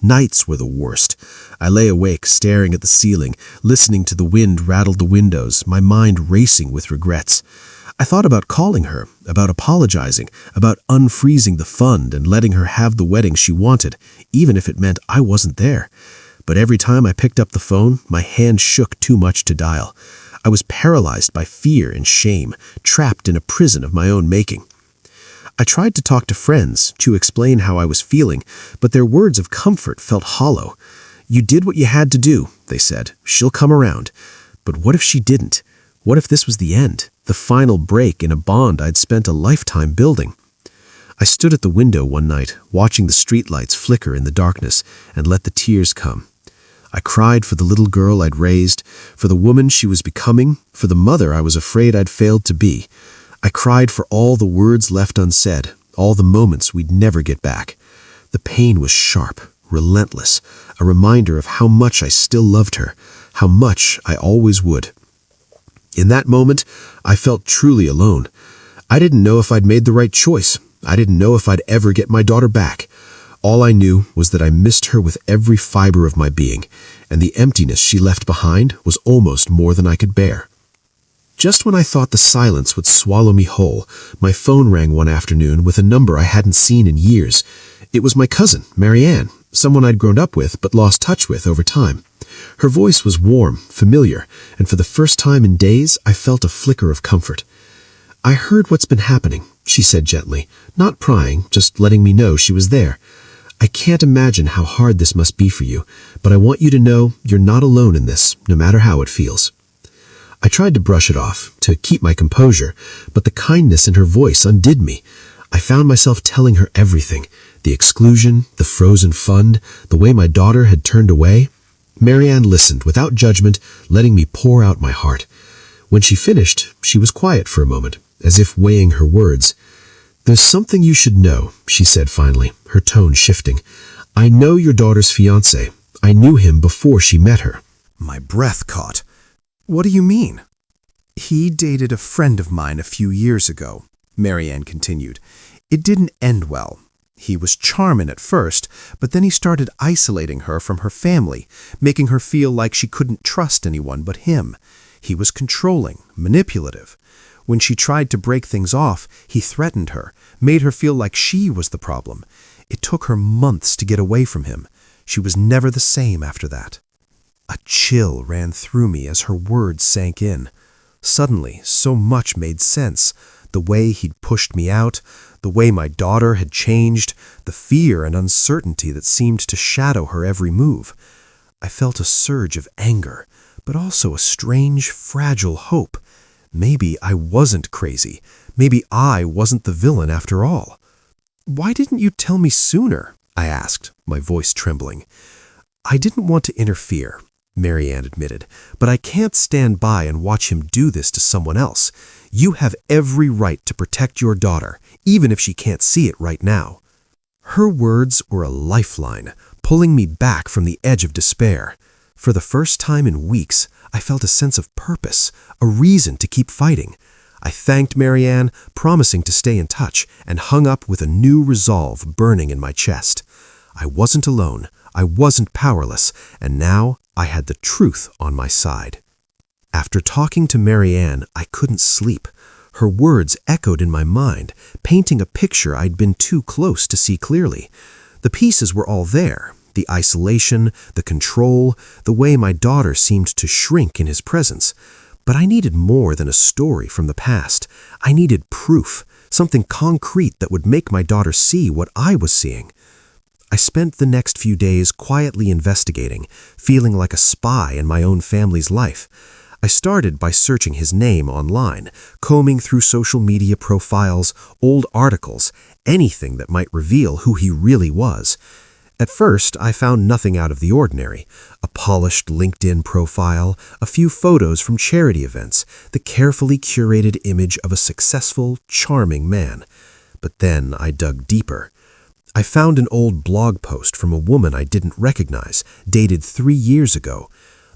Nights were the worst. I lay awake, staring at the ceiling, listening to the wind rattle the windows, my mind racing with regrets. I thought about calling her, about apologizing, about unfreezing the fund and letting her have the wedding she wanted, even if it meant I wasn't there. But every time I picked up the phone, my hand shook too much to dial. I was paralyzed by fear and shame, trapped in a prison of my own making. I tried to talk to friends, to explain how I was feeling, but their words of comfort felt hollow. "You did what you had to do," they said. "She'll come around." But what if she didn't? What if this was the end, the final break in a bond I'd spent a lifetime building? I stood at the window one night, watching the streetlights flicker in the darkness, and let the tears come. I cried for the little girl I'd raised, for the woman she was becoming, for the mother I was afraid I'd failed to be. I cried for all the words left unsaid, all the moments we'd never get back. The pain was sharp, relentless, a reminder of how much I still loved her, how much I always would. In that moment, I felt truly alone. I didn't know if I'd made the right choice. I didn't know if I'd ever get my daughter back. All I knew was that I missed her with every fiber of my being, and the emptiness she left behind was almost more than I could bear. Just when I thought the silence would swallow me whole, my phone rang one afternoon with a number I hadn't seen in years. It was my cousin, Marianne, someone I'd grown up with but lost touch with over time. Her voice was warm, familiar, and for the first time in days, I felt a flicker of comfort. "I heard what's been happening," she said gently, not prying, just letting me know she was there. "I can't imagine how hard this must be for you, but I want you to know you're not alone in this, no matter how it feels." I tried to brush it off, to keep my composure, but the kindness in her voice undid me. I found myself telling her everything, the exclusion, the frozen fund, the way my daughter had turned away. Marianne listened without judgment, letting me pour out my heart. When she finished, she was quiet for a moment, as if weighing her words. "There's something you should know," she said finally, her tone shifting. "I know your daughter's fiancé. I knew him before she met her." My breath caught. "What do you mean?" "He dated a friend of mine a few years ago," Marianne continued. "It didn't end well. He was charming at first, but then he started isolating her from her family, making her feel like she couldn't trust anyone but him. He was controlling, manipulative. When she tried to break things off, he threatened her, made her feel like she was the problem. It took her months to get away from him. She was never the same after that." A chill ran through me as her words sank in. Suddenly, so much made sense. The way he'd pushed me out, the way my daughter had changed, the fear and uncertainty that seemed to shadow her every move. I felt a surge of anger, but also a strange, fragile hope. Maybe I wasn't crazy. Maybe I wasn't the villain after all. "Why didn't you tell me sooner?" I asked, my voice trembling. "I didn't want to interfere," Marianne admitted, "but I can't stand by and watch him do this to someone else. You have every right to protect your daughter, even if she can't see it right now." Her words were a lifeline, pulling me back from the edge of despair. For the first time in weeks, I felt a sense of purpose, a reason to keep fighting. I thanked Marianne, promising to stay in touch, and hung up with a new resolve burning in my chest. I wasn't alone, I wasn't powerless, and now I had the truth on my side. After talking to Marianne, I couldn't sleep. Her words echoed in my mind, painting a picture I'd been too close to see clearly. The pieces were all there. The isolation, the control, the way my daughter seemed to shrink in his presence. But I needed more than a story from the past. I needed proof, something concrete that would make my daughter see what I was seeing. I spent the next few days quietly investigating, feeling like a spy in my own family's life. I started by searching his name online, combing through social media profiles, old articles, anything that might reveal who he really was. At first, I found nothing out of the ordinary. A polished LinkedIn profile, a few photos from charity events, the carefully curated image of a successful, charming man. But then I dug deeper. I found an old blog post from a woman I didn't recognize, dated 3 years ago.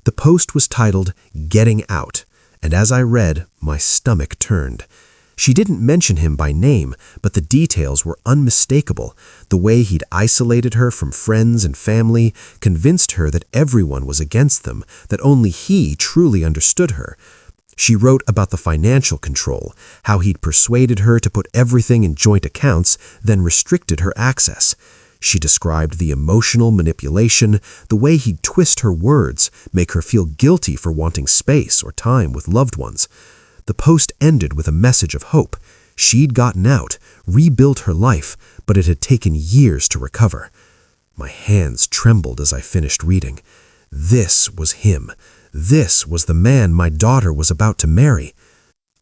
The post was titled, "Getting Out," and as I read, my stomach turned. She didn't mention him by name, but the details were unmistakable. The way he'd isolated her from friends and family convinced her that everyone was against them, that only he truly understood her. She wrote about the financial control, how he'd persuaded her to put everything in joint accounts, then restricted her access. She described the emotional manipulation, the way he'd twist her words, make her feel guilty for wanting space or time with loved ones. The post ended with a message of hope. She'd gotten out, rebuilt her life, but it had taken years to recover. My hands trembled as I finished reading. This was him. This was the man my daughter was about to marry.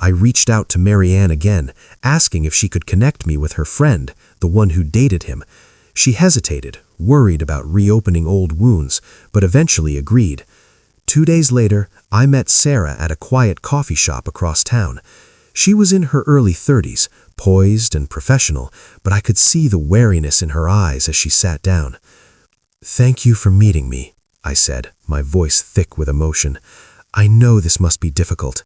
I reached out to Marianne again, asking if she could connect me with her friend, the one who dated him. She hesitated, worried about reopening old wounds, but eventually agreed. 2 days later, I met Sarah at a quiet coffee shop across town. She was in her early 30s, poised and professional, but I could see the wariness in her eyes as she sat down. "Thank you for meeting me," I said, my voice thick with emotion. "I know this must be difficult."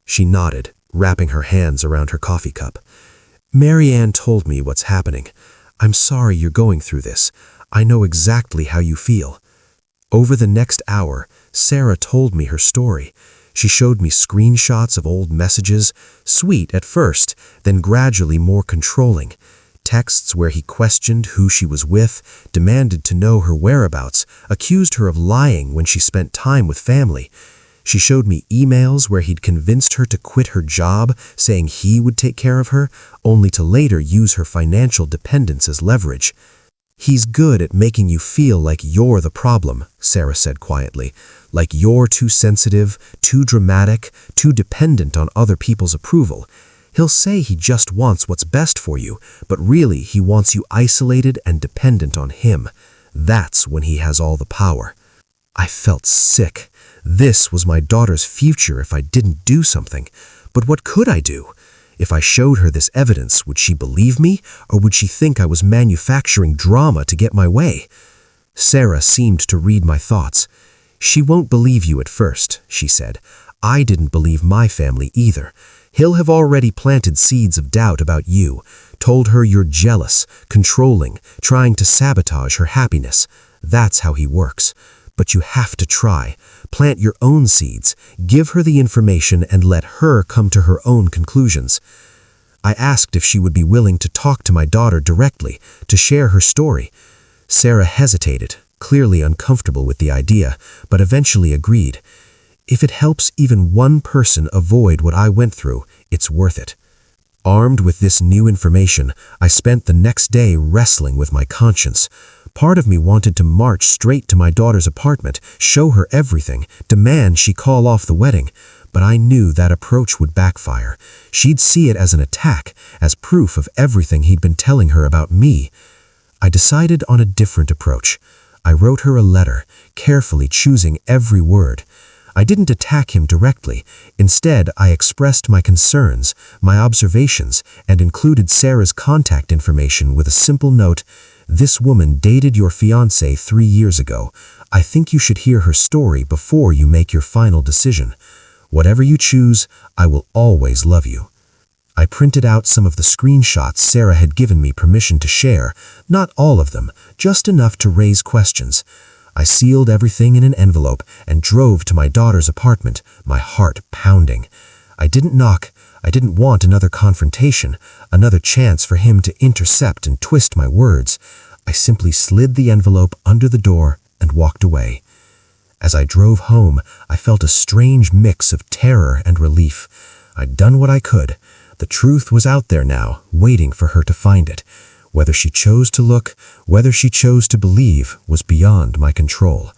She nodded, wrapping her hands around her coffee cup. "Marianne told me what's happening. I'm sorry you're going through this. I know exactly how you feel." Over the next hour, Sarah told me her story. She showed me screenshots of old messages, sweet at first, then gradually more controlling. Texts where he questioned who she was with, demanded to know her whereabouts, accused her of lying when she spent time with family. She showed me emails where he'd convinced her to quit her job, saying he would take care of her, only to later use her financial dependence as leverage. "He's good at making you feel like you're the problem," Sarah said quietly, "like you're too sensitive, too dramatic, too dependent on other people's approval. He'll say he just wants what's best for you, but really he wants you isolated and dependent on him. That's when he has all the power." I felt sick. This was my daughter's future if I didn't do something. But what could I do? If I showed her this evidence, would she believe me, or would she think I was manufacturing drama to get my way? Sarah seemed to read my thoughts. "She won't believe you at first," she said. "I didn't believe my family either. He'll have already planted seeds of doubt about you, told her you're jealous, controlling, trying to sabotage her happiness. That's how he works. But you have to try. Plant your own seeds, give her the information, and let her come to her own conclusions." I asked if she would be willing to talk to my daughter directly, to share her story. Sarah hesitated, clearly uncomfortable with the idea, but eventually agreed. "If it helps even one person avoid what I went through, it's worth it." Armed with this new information, I spent the next day wrestling with my conscience. Part of me wanted to march straight to my daughter's apartment, show her everything, demand she call off the wedding. But I knew that approach would backfire. She'd see it as an attack, as proof of everything he'd been telling her about me. I decided on a different approach. I wrote her a letter, carefully choosing every word. I didn't attack him directly. Instead, I expressed my concerns, my observations, and included Sarah's contact information with a simple note: "This woman dated your fiancé 3 years ago. I think you should hear her story before you make your final decision. Whatever you choose, I will always love you." I printed out some of the screenshots Sarah had given me permission to share, not all of them, just enough to raise questions. I sealed everything in an envelope and drove to my daughter's apartment, my heart pounding. I didn't knock. I didn't want another confrontation, another chance for him to intercept and twist my words. I simply slid the envelope under the door and walked away. As I drove home, I felt a strange mix of terror and relief. I'd done what I could. The truth was out there now, waiting for her to find it. Whether she chose to look, whether she chose to believe, was beyond my control.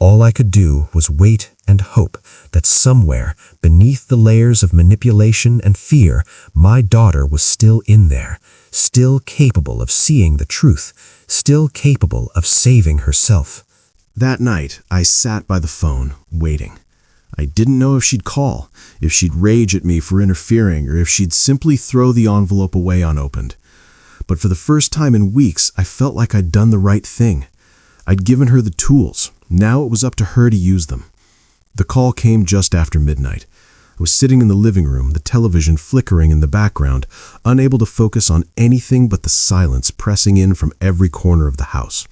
All I could do was wait and hope that somewhere, beneath the layers of manipulation and fear, my daughter was still in there, still capable of seeing the truth, still capable of saving herself. That night, I sat by the phone, waiting. I didn't know if she'd call, if she'd rage at me for interfering, or if she'd simply throw the envelope away unopened. But for the first time in weeks, I felt like I'd done the right thing. I'd given her the tools. Now it was up to her to use them. The call came just after midnight. I was sitting in the living room, the television flickering in the background, unable to focus on anything but the silence pressing in from every corner of the house.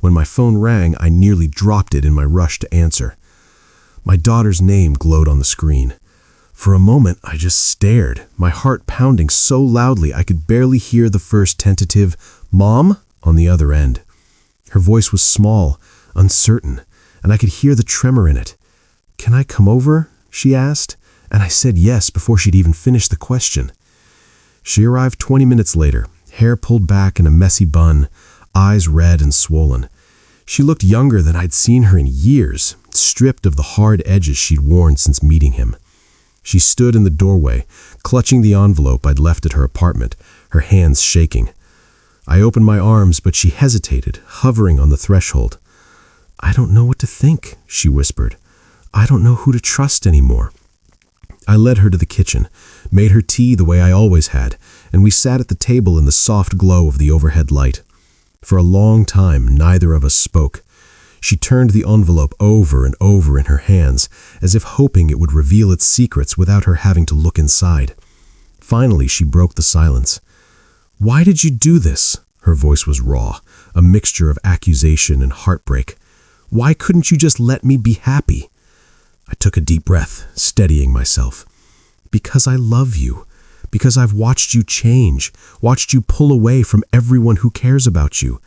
When my phone rang, I nearly dropped it in my rush to answer. My daughter's name glowed on the screen. For a moment, I just stared, my heart pounding so loudly I could barely hear the first tentative "Mom?" on the other end. Her voice was small, uncertain, and I could hear the tremor in it. "Can I come over?" she asked, and I said yes before she'd even finished the question. She arrived 20 minutes later, hair pulled back in a messy bun, eyes red and swollen. She looked younger than I'd seen her in years, stripped of the hard edges she'd worn since meeting him. She stood in the doorway, clutching the envelope I'd left at her apartment, her hands shaking. I opened my arms, but she hesitated, hovering on the threshold. "I don't know what to think," she whispered. "I don't know who to trust anymore." I led her to the kitchen, made her tea the way I always had, and we sat at the table in the soft glow of the overhead light. For a long time, neither of us spoke. She turned the envelope over and over in her hands, as if hoping it would reveal its secrets without her having to look inside. Finally, she broke the silence. "Why did you do this?" Her voice was raw, a mixture of accusation and heartbreak. "Why couldn't you just let me be happy?" I took a deep breath, steadying myself. "Because I love you. Because I've watched you change, watched you pull away from everyone who cares about you.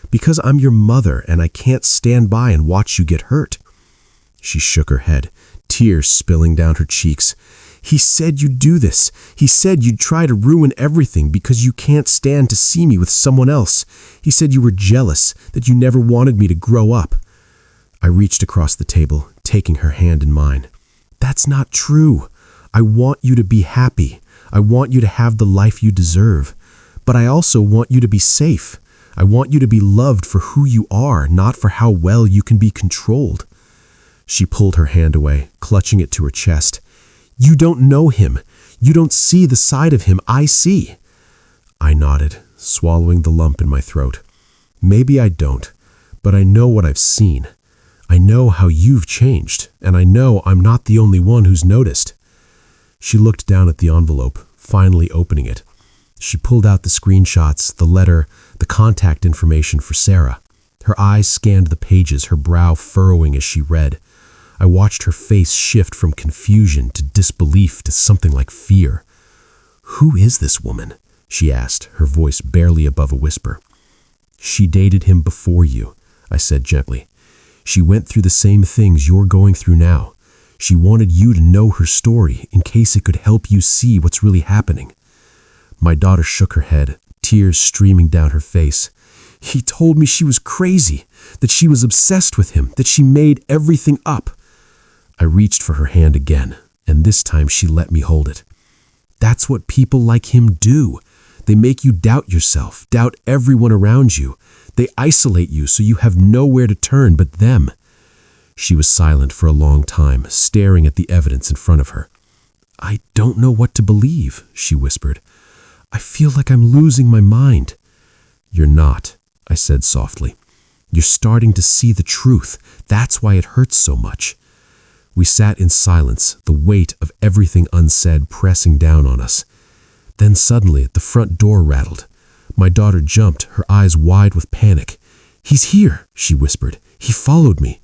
Because I'm your mother and I can't stand by and watch you get hurt." She shook her head, tears spilling down her cheeks. "He said you'd do this. He said you'd try to ruin everything because you can't stand to see me with someone else. He said you were jealous, that you never wanted me to grow up." I reached across the table, taking her hand in mine. "That's not true. I want you to be happy. I want you to have the life you deserve. But I also want you to be safe. I want you to be loved for who you are, not for how well you can be controlled." She pulled her hand away, clutching it to her chest. "You don't know him. You don't see the side of him I see." I nodded, swallowing the lump in my throat. "Maybe I don't, but I know what I've seen. I know how you've changed, and I know I'm not the only one who's noticed." She looked down at the envelope, finally opening it. She pulled out the screenshots, the letter, the contact information for Sarah. Her eyes scanned the pages, her brow furrowing as she read. I watched her face shift from confusion to disbelief to something like fear. "Who is this woman?" she asked, her voice barely above a whisper. "She dated him before you," I said gently. "She went through the same things you're going through now. She wanted you to know her story in case it could help you see what's really happening." My daughter shook her head, tears streaming down her face. He told me she was crazy, that she was obsessed with him, that she made everything up. I reached for her hand again, and this time she let me hold it. That's what people like him do. They make you doubt yourself, doubt everyone around you. They isolate you so you have nowhere to turn but them. She was silent for a long time, staring at the evidence in front of her. I don't know what to believe, she whispered. I feel like I'm losing my mind. You're not, I said softly. You're starting to see the truth. That's why it hurts so much. We sat in silence, the weight of everything unsaid pressing down on us. Then suddenly the front door rattled. My daughter jumped, her eyes wide with panic. He's here, she whispered. He followed me.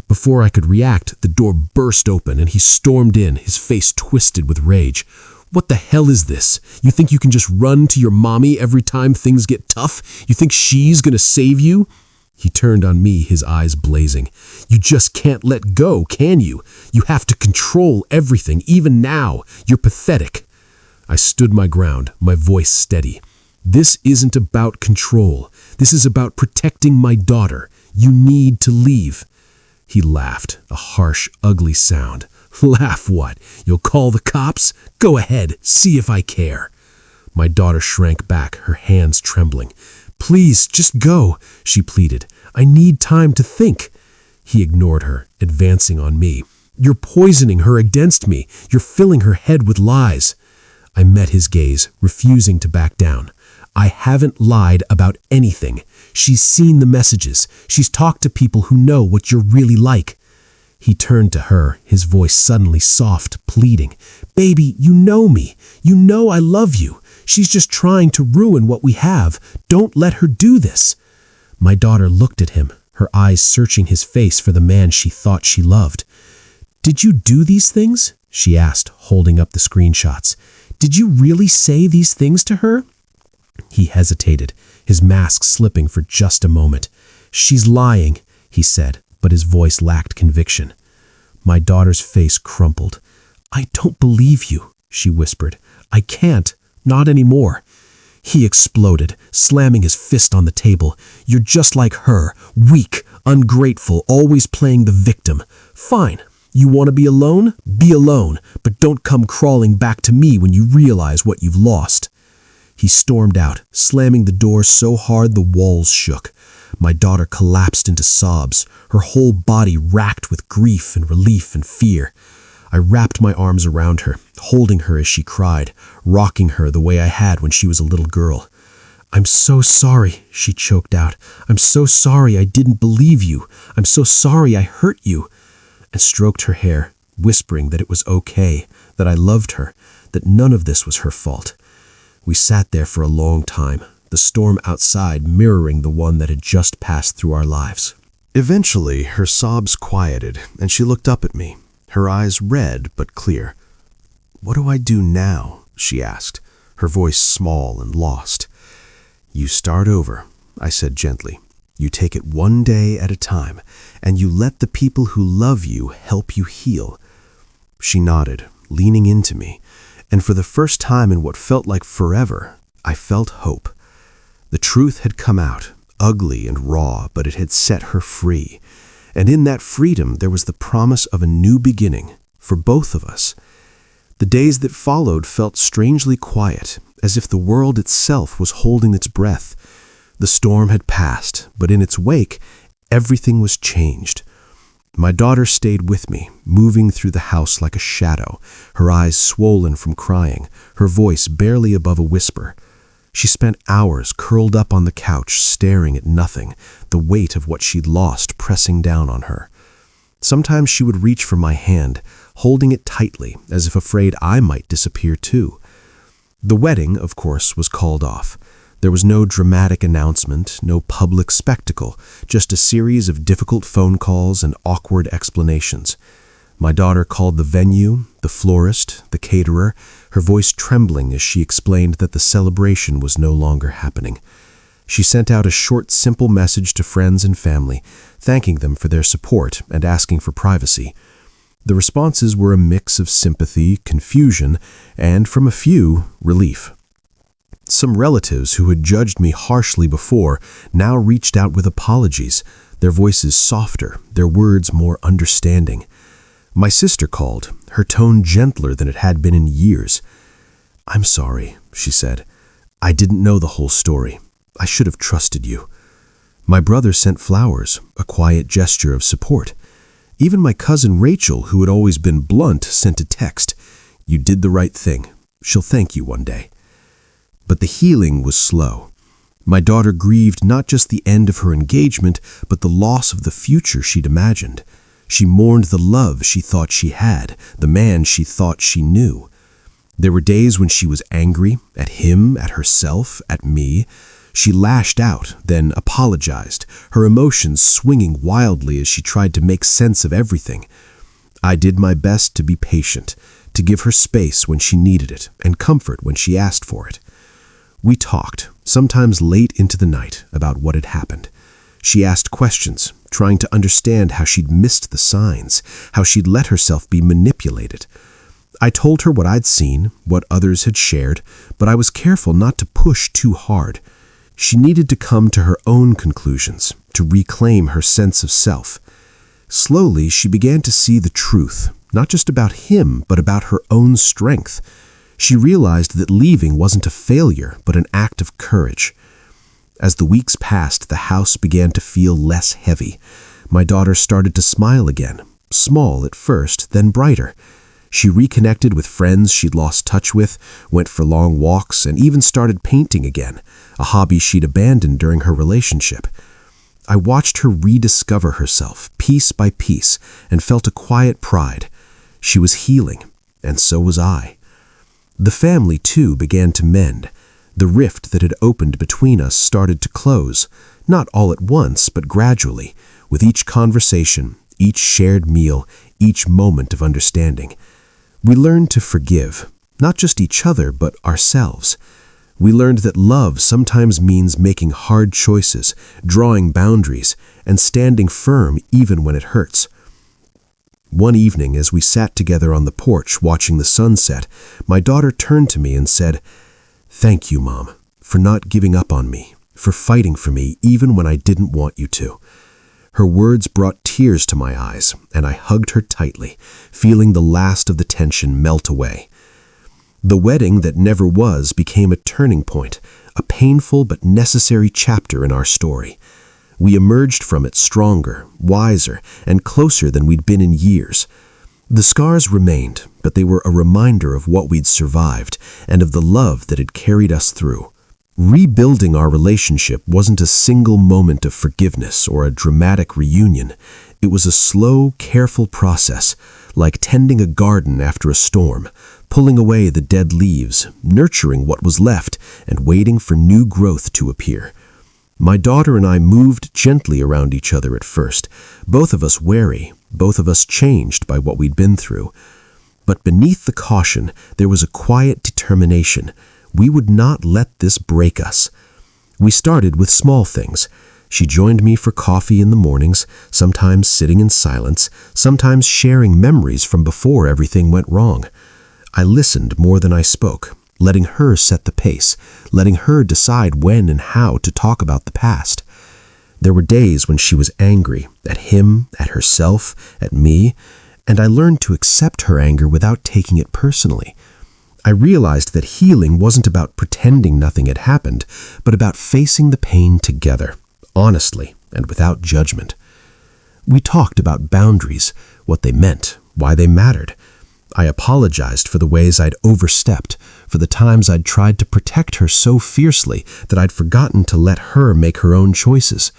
Before I could react, the door burst open and he stormed in, his face twisted with rage. What the hell is this? You think you can just run to your mommy every time things get tough? You think she's gonna save you? He turned on me, his eyes blazing. You just can't let go, can you? You have to control everything, even now. You're pathetic. I stood my ground, my voice steady. This isn't about control. This is about protecting my daughter. You need to leave. He laughed, a harsh, ugly sound. Laugh what? You'll call the cops? Go ahead, see if I care. My daughter shrank back, her hands trembling. Please, just go, she pleaded. I need time to think. He ignored her, advancing on me. You're poisoning her against me. You're filling her head with lies. I met his gaze, refusing to back down. I haven't lied about anything. She's seen the messages. She's talked to people who know what you're really like. He turned to her, his voice suddenly soft, pleading. Baby, you know me. You know I love you. She's just trying to ruin what we have. Don't let her do this. My daughter looked at him, her eyes searching his face for the man she thought she loved. Did you do these things? She asked, holding up the screenshots. Did you really say these things to her? He hesitated, his mask slipping for just a moment. She's lying, he said, but his voice lacked conviction. My daughter's face crumpled. I don't believe you, she whispered. I can't, not anymore. He exploded, slamming his fist on the table. You're just like her, weak, ungrateful, always playing the victim. Fine. You want to be alone? Be alone, but don't come crawling back to me when you realize what you've lost. He stormed out, slamming the door so hard the walls shook. My daughter collapsed into sobs, her whole body racked with grief and relief and fear. I wrapped my arms around her, holding her as she cried, rocking her the way I had when she was a little girl. I'm so sorry, she choked out. I'm so sorry I didn't believe you. I'm so sorry I hurt you. And stroked her hair, whispering that it was okay, that I loved her, that none of this was her fault. We sat there for a long time, the storm outside mirroring the one that had just passed through our lives. Eventually, her sobs quieted, and she looked up at me, her eyes red but clear. What do I do now? She asked, her voice small and lost. You start over, I said gently. You take it one day at a time, and you let the people who love you help you heal. She nodded, leaning into me, and for the first time in what felt like forever, I felt hope. The truth had come out, ugly and raw, but it had set her free. And in that freedom, there was the promise of a new beginning for both of us. The days that followed felt strangely quiet, as if the world itself was holding its breath. The storm had passed, but in its wake, everything was changed. My daughter stayed with me, moving through the house like a shadow, her eyes swollen from crying, her voice barely above a whisper. She spent hours curled up on the couch, staring at nothing, the weight of what she'd lost pressing down on her. Sometimes she would reach for my hand, holding it tightly, as if afraid I might disappear too. The wedding, of course, was called off. There was no dramatic announcement, no public spectacle, just a series of difficult phone calls and awkward explanations. My daughter called the venue, the florist, the caterer, her voice trembling as she explained that the celebration was no longer happening. She sent out a short, simple message to friends and family, thanking them for their support and asking for privacy. The responses were a mix of sympathy, confusion, and, from a few, relief. Some relatives who had judged me harshly before now reached out with apologies, their voices softer, their words more understanding. My sister called, her tone gentler than it had been in years. "I'm sorry," she said. "I didn't know the whole story. I should have trusted you." My brother sent flowers, a quiet gesture of support. Even my cousin Rachel, who had always been blunt, sent a text. "You did the right thing. She'll thank you one day." But the healing was slow. My daughter grieved not just the end of her engagement, but the loss of the future she'd imagined. She mourned the love she thought she had, the man she thought she knew. There were days when she was angry, at him, at herself, at me. She lashed out, then apologized, her emotions swinging wildly as she tried to make sense of everything. I did my best to be patient, to give her space when she needed it, and comfort when she asked for it. We talked, sometimes late into the night, about what had happened. She asked questions, trying to understand how she'd missed the signs, how she'd let herself be manipulated. I told her what I'd seen, what others had shared, but I was careful not to push too hard. She needed to come to her own conclusions, to reclaim her sense of self. Slowly, she began to see the truth, not just about him, but about her own strength. She realized that leaving wasn't a failure, but an act of courage. As the weeks passed, the house began to feel less heavy. My daughter started to smile again, small at first, then brighter. She reconnected with friends she'd lost touch with, went for long walks, and even started painting again, a hobby she'd abandoned during her relationship. I watched her rediscover herself, piece by piece, and felt a quiet pride. She was healing, and so was I. The family, too, began to mend. The rift that had opened between us started to close, not all at once, but gradually, with each conversation, each shared meal, each moment of understanding. We learned to forgive, not just each other, but ourselves. We learned that love sometimes means making hard choices, drawing boundaries, and standing firm even when it hurts. One evening, as we sat together on the porch watching the sunset, my daughter turned to me and said, "Thank you, Mom, for not giving up on me, for fighting for me even when I didn't want you to." Her words brought tears to my eyes, and I hugged her tightly, feeling the last of the tension melt away. The wedding that never was became a turning point, a painful but necessary chapter in our story. We emerged from it stronger, wiser, and closer than we'd been in years. The scars remained, but they were a reminder of what we'd survived and of the love that had carried us through. Rebuilding our relationship wasn't a single moment of forgiveness or a dramatic reunion. It was a slow, careful process, like tending a garden after a storm, pulling away the dead leaves, nurturing what was left, and waiting for new growth to appear. My daughter and I moved gently around each other at first, both of us wary, both of us changed by what we'd been through. But beneath the caution, there was a quiet determination. We would not let this break us. We started with small things. She joined me for coffee in the mornings, sometimes sitting in silence, sometimes sharing memories from before everything went wrong. I listened more than I spoke, letting her set the pace, letting her decide when and how to talk about the past. There were days when she was angry, at him, at herself, at me, and I learned to accept her anger without taking it personally. I realized that healing wasn't about pretending nothing had happened, but about facing the pain together, honestly and without judgment. We talked about boundaries, what they meant, why they mattered. I apologized for the ways I'd overstepped, for the times I'd tried to protect her so fiercely that I'd forgotten to let her make her own choices.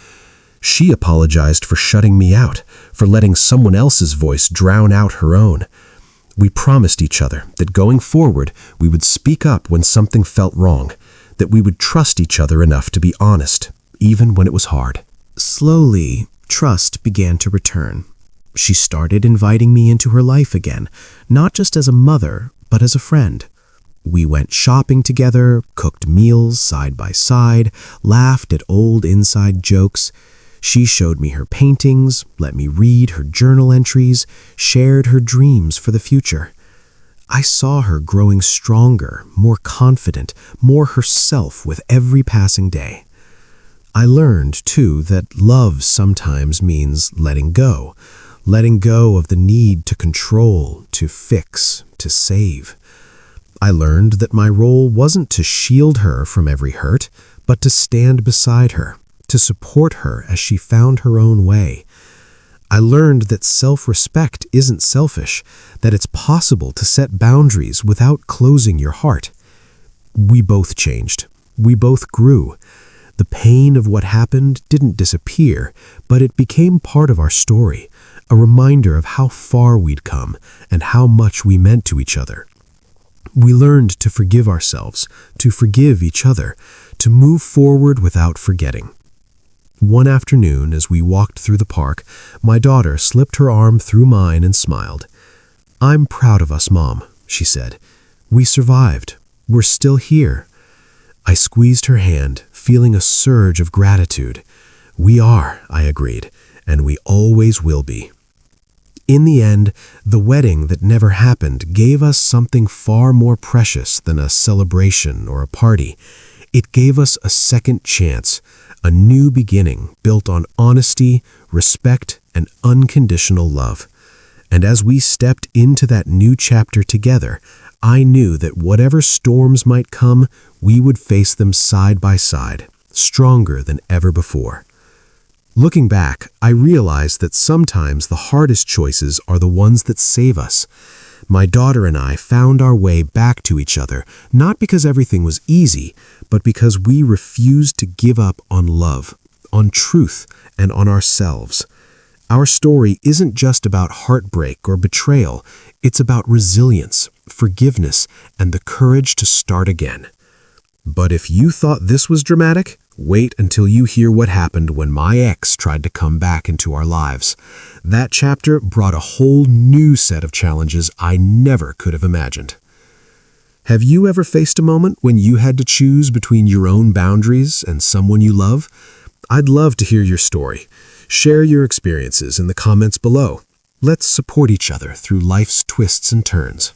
She apologized for shutting me out, for letting someone else's voice drown out her own. We promised each other that going forward, we would speak up when something felt wrong, that we would trust each other enough to be honest, even when it was hard. Slowly, trust began to return. She started inviting me into her life again, not just as a mother, but as a friend. We went shopping together, cooked meals side by side, laughed at old inside jokes. She showed me her paintings, let me read her journal entries, shared her dreams for the future. I saw her growing stronger, more confident, more herself with every passing day. I learned, too, that love sometimes means letting go of the need to control, to fix, to save. I learned that my role wasn't to shield her from every hurt, but to stand beside her, to support her as she found her own way. I learned that self-respect isn't selfish, that it's possible to set boundaries without closing your heart. We both changed. We both grew. The pain of what happened didn't disappear, but it became part of our story, a reminder of how far we'd come and how much we meant to each other. We learned to forgive ourselves, to forgive each other, to move forward without forgetting. One afternoon, as we walked through the park, my daughter slipped her arm through mine and smiled. "I'm proud of us, Mom," she said. "We survived. We're still here." I squeezed her hand, feeling a surge of gratitude. "We are," I agreed, "and we always will be." In the end, the wedding that never happened gave us something far more precious than a celebration or a party. It gave us a second chance, a new beginning built on honesty, respect, and unconditional love. And as we stepped into that new chapter together, I knew that whatever storms might come, we would face them side by side, stronger than ever before. Looking back, I realized that sometimes the hardest choices are the ones that save us. My daughter and I found our way back to each other, not because everything was easy, but because we refused to give up on love, on truth, and on ourselves. Our story isn't just about heartbreak or betrayal. It's about resilience, forgiveness, and the courage to start again. But if you thought this was dramatic, wait until you hear what happened when my ex tried to come back into our lives. That chapter brought a whole new set of challenges I never could have imagined. Have you ever faced a moment when you had to choose between your own boundaries and someone you love? I'd love to hear your story. Share your experiences in the comments below. Let's support each other through life's twists and turns.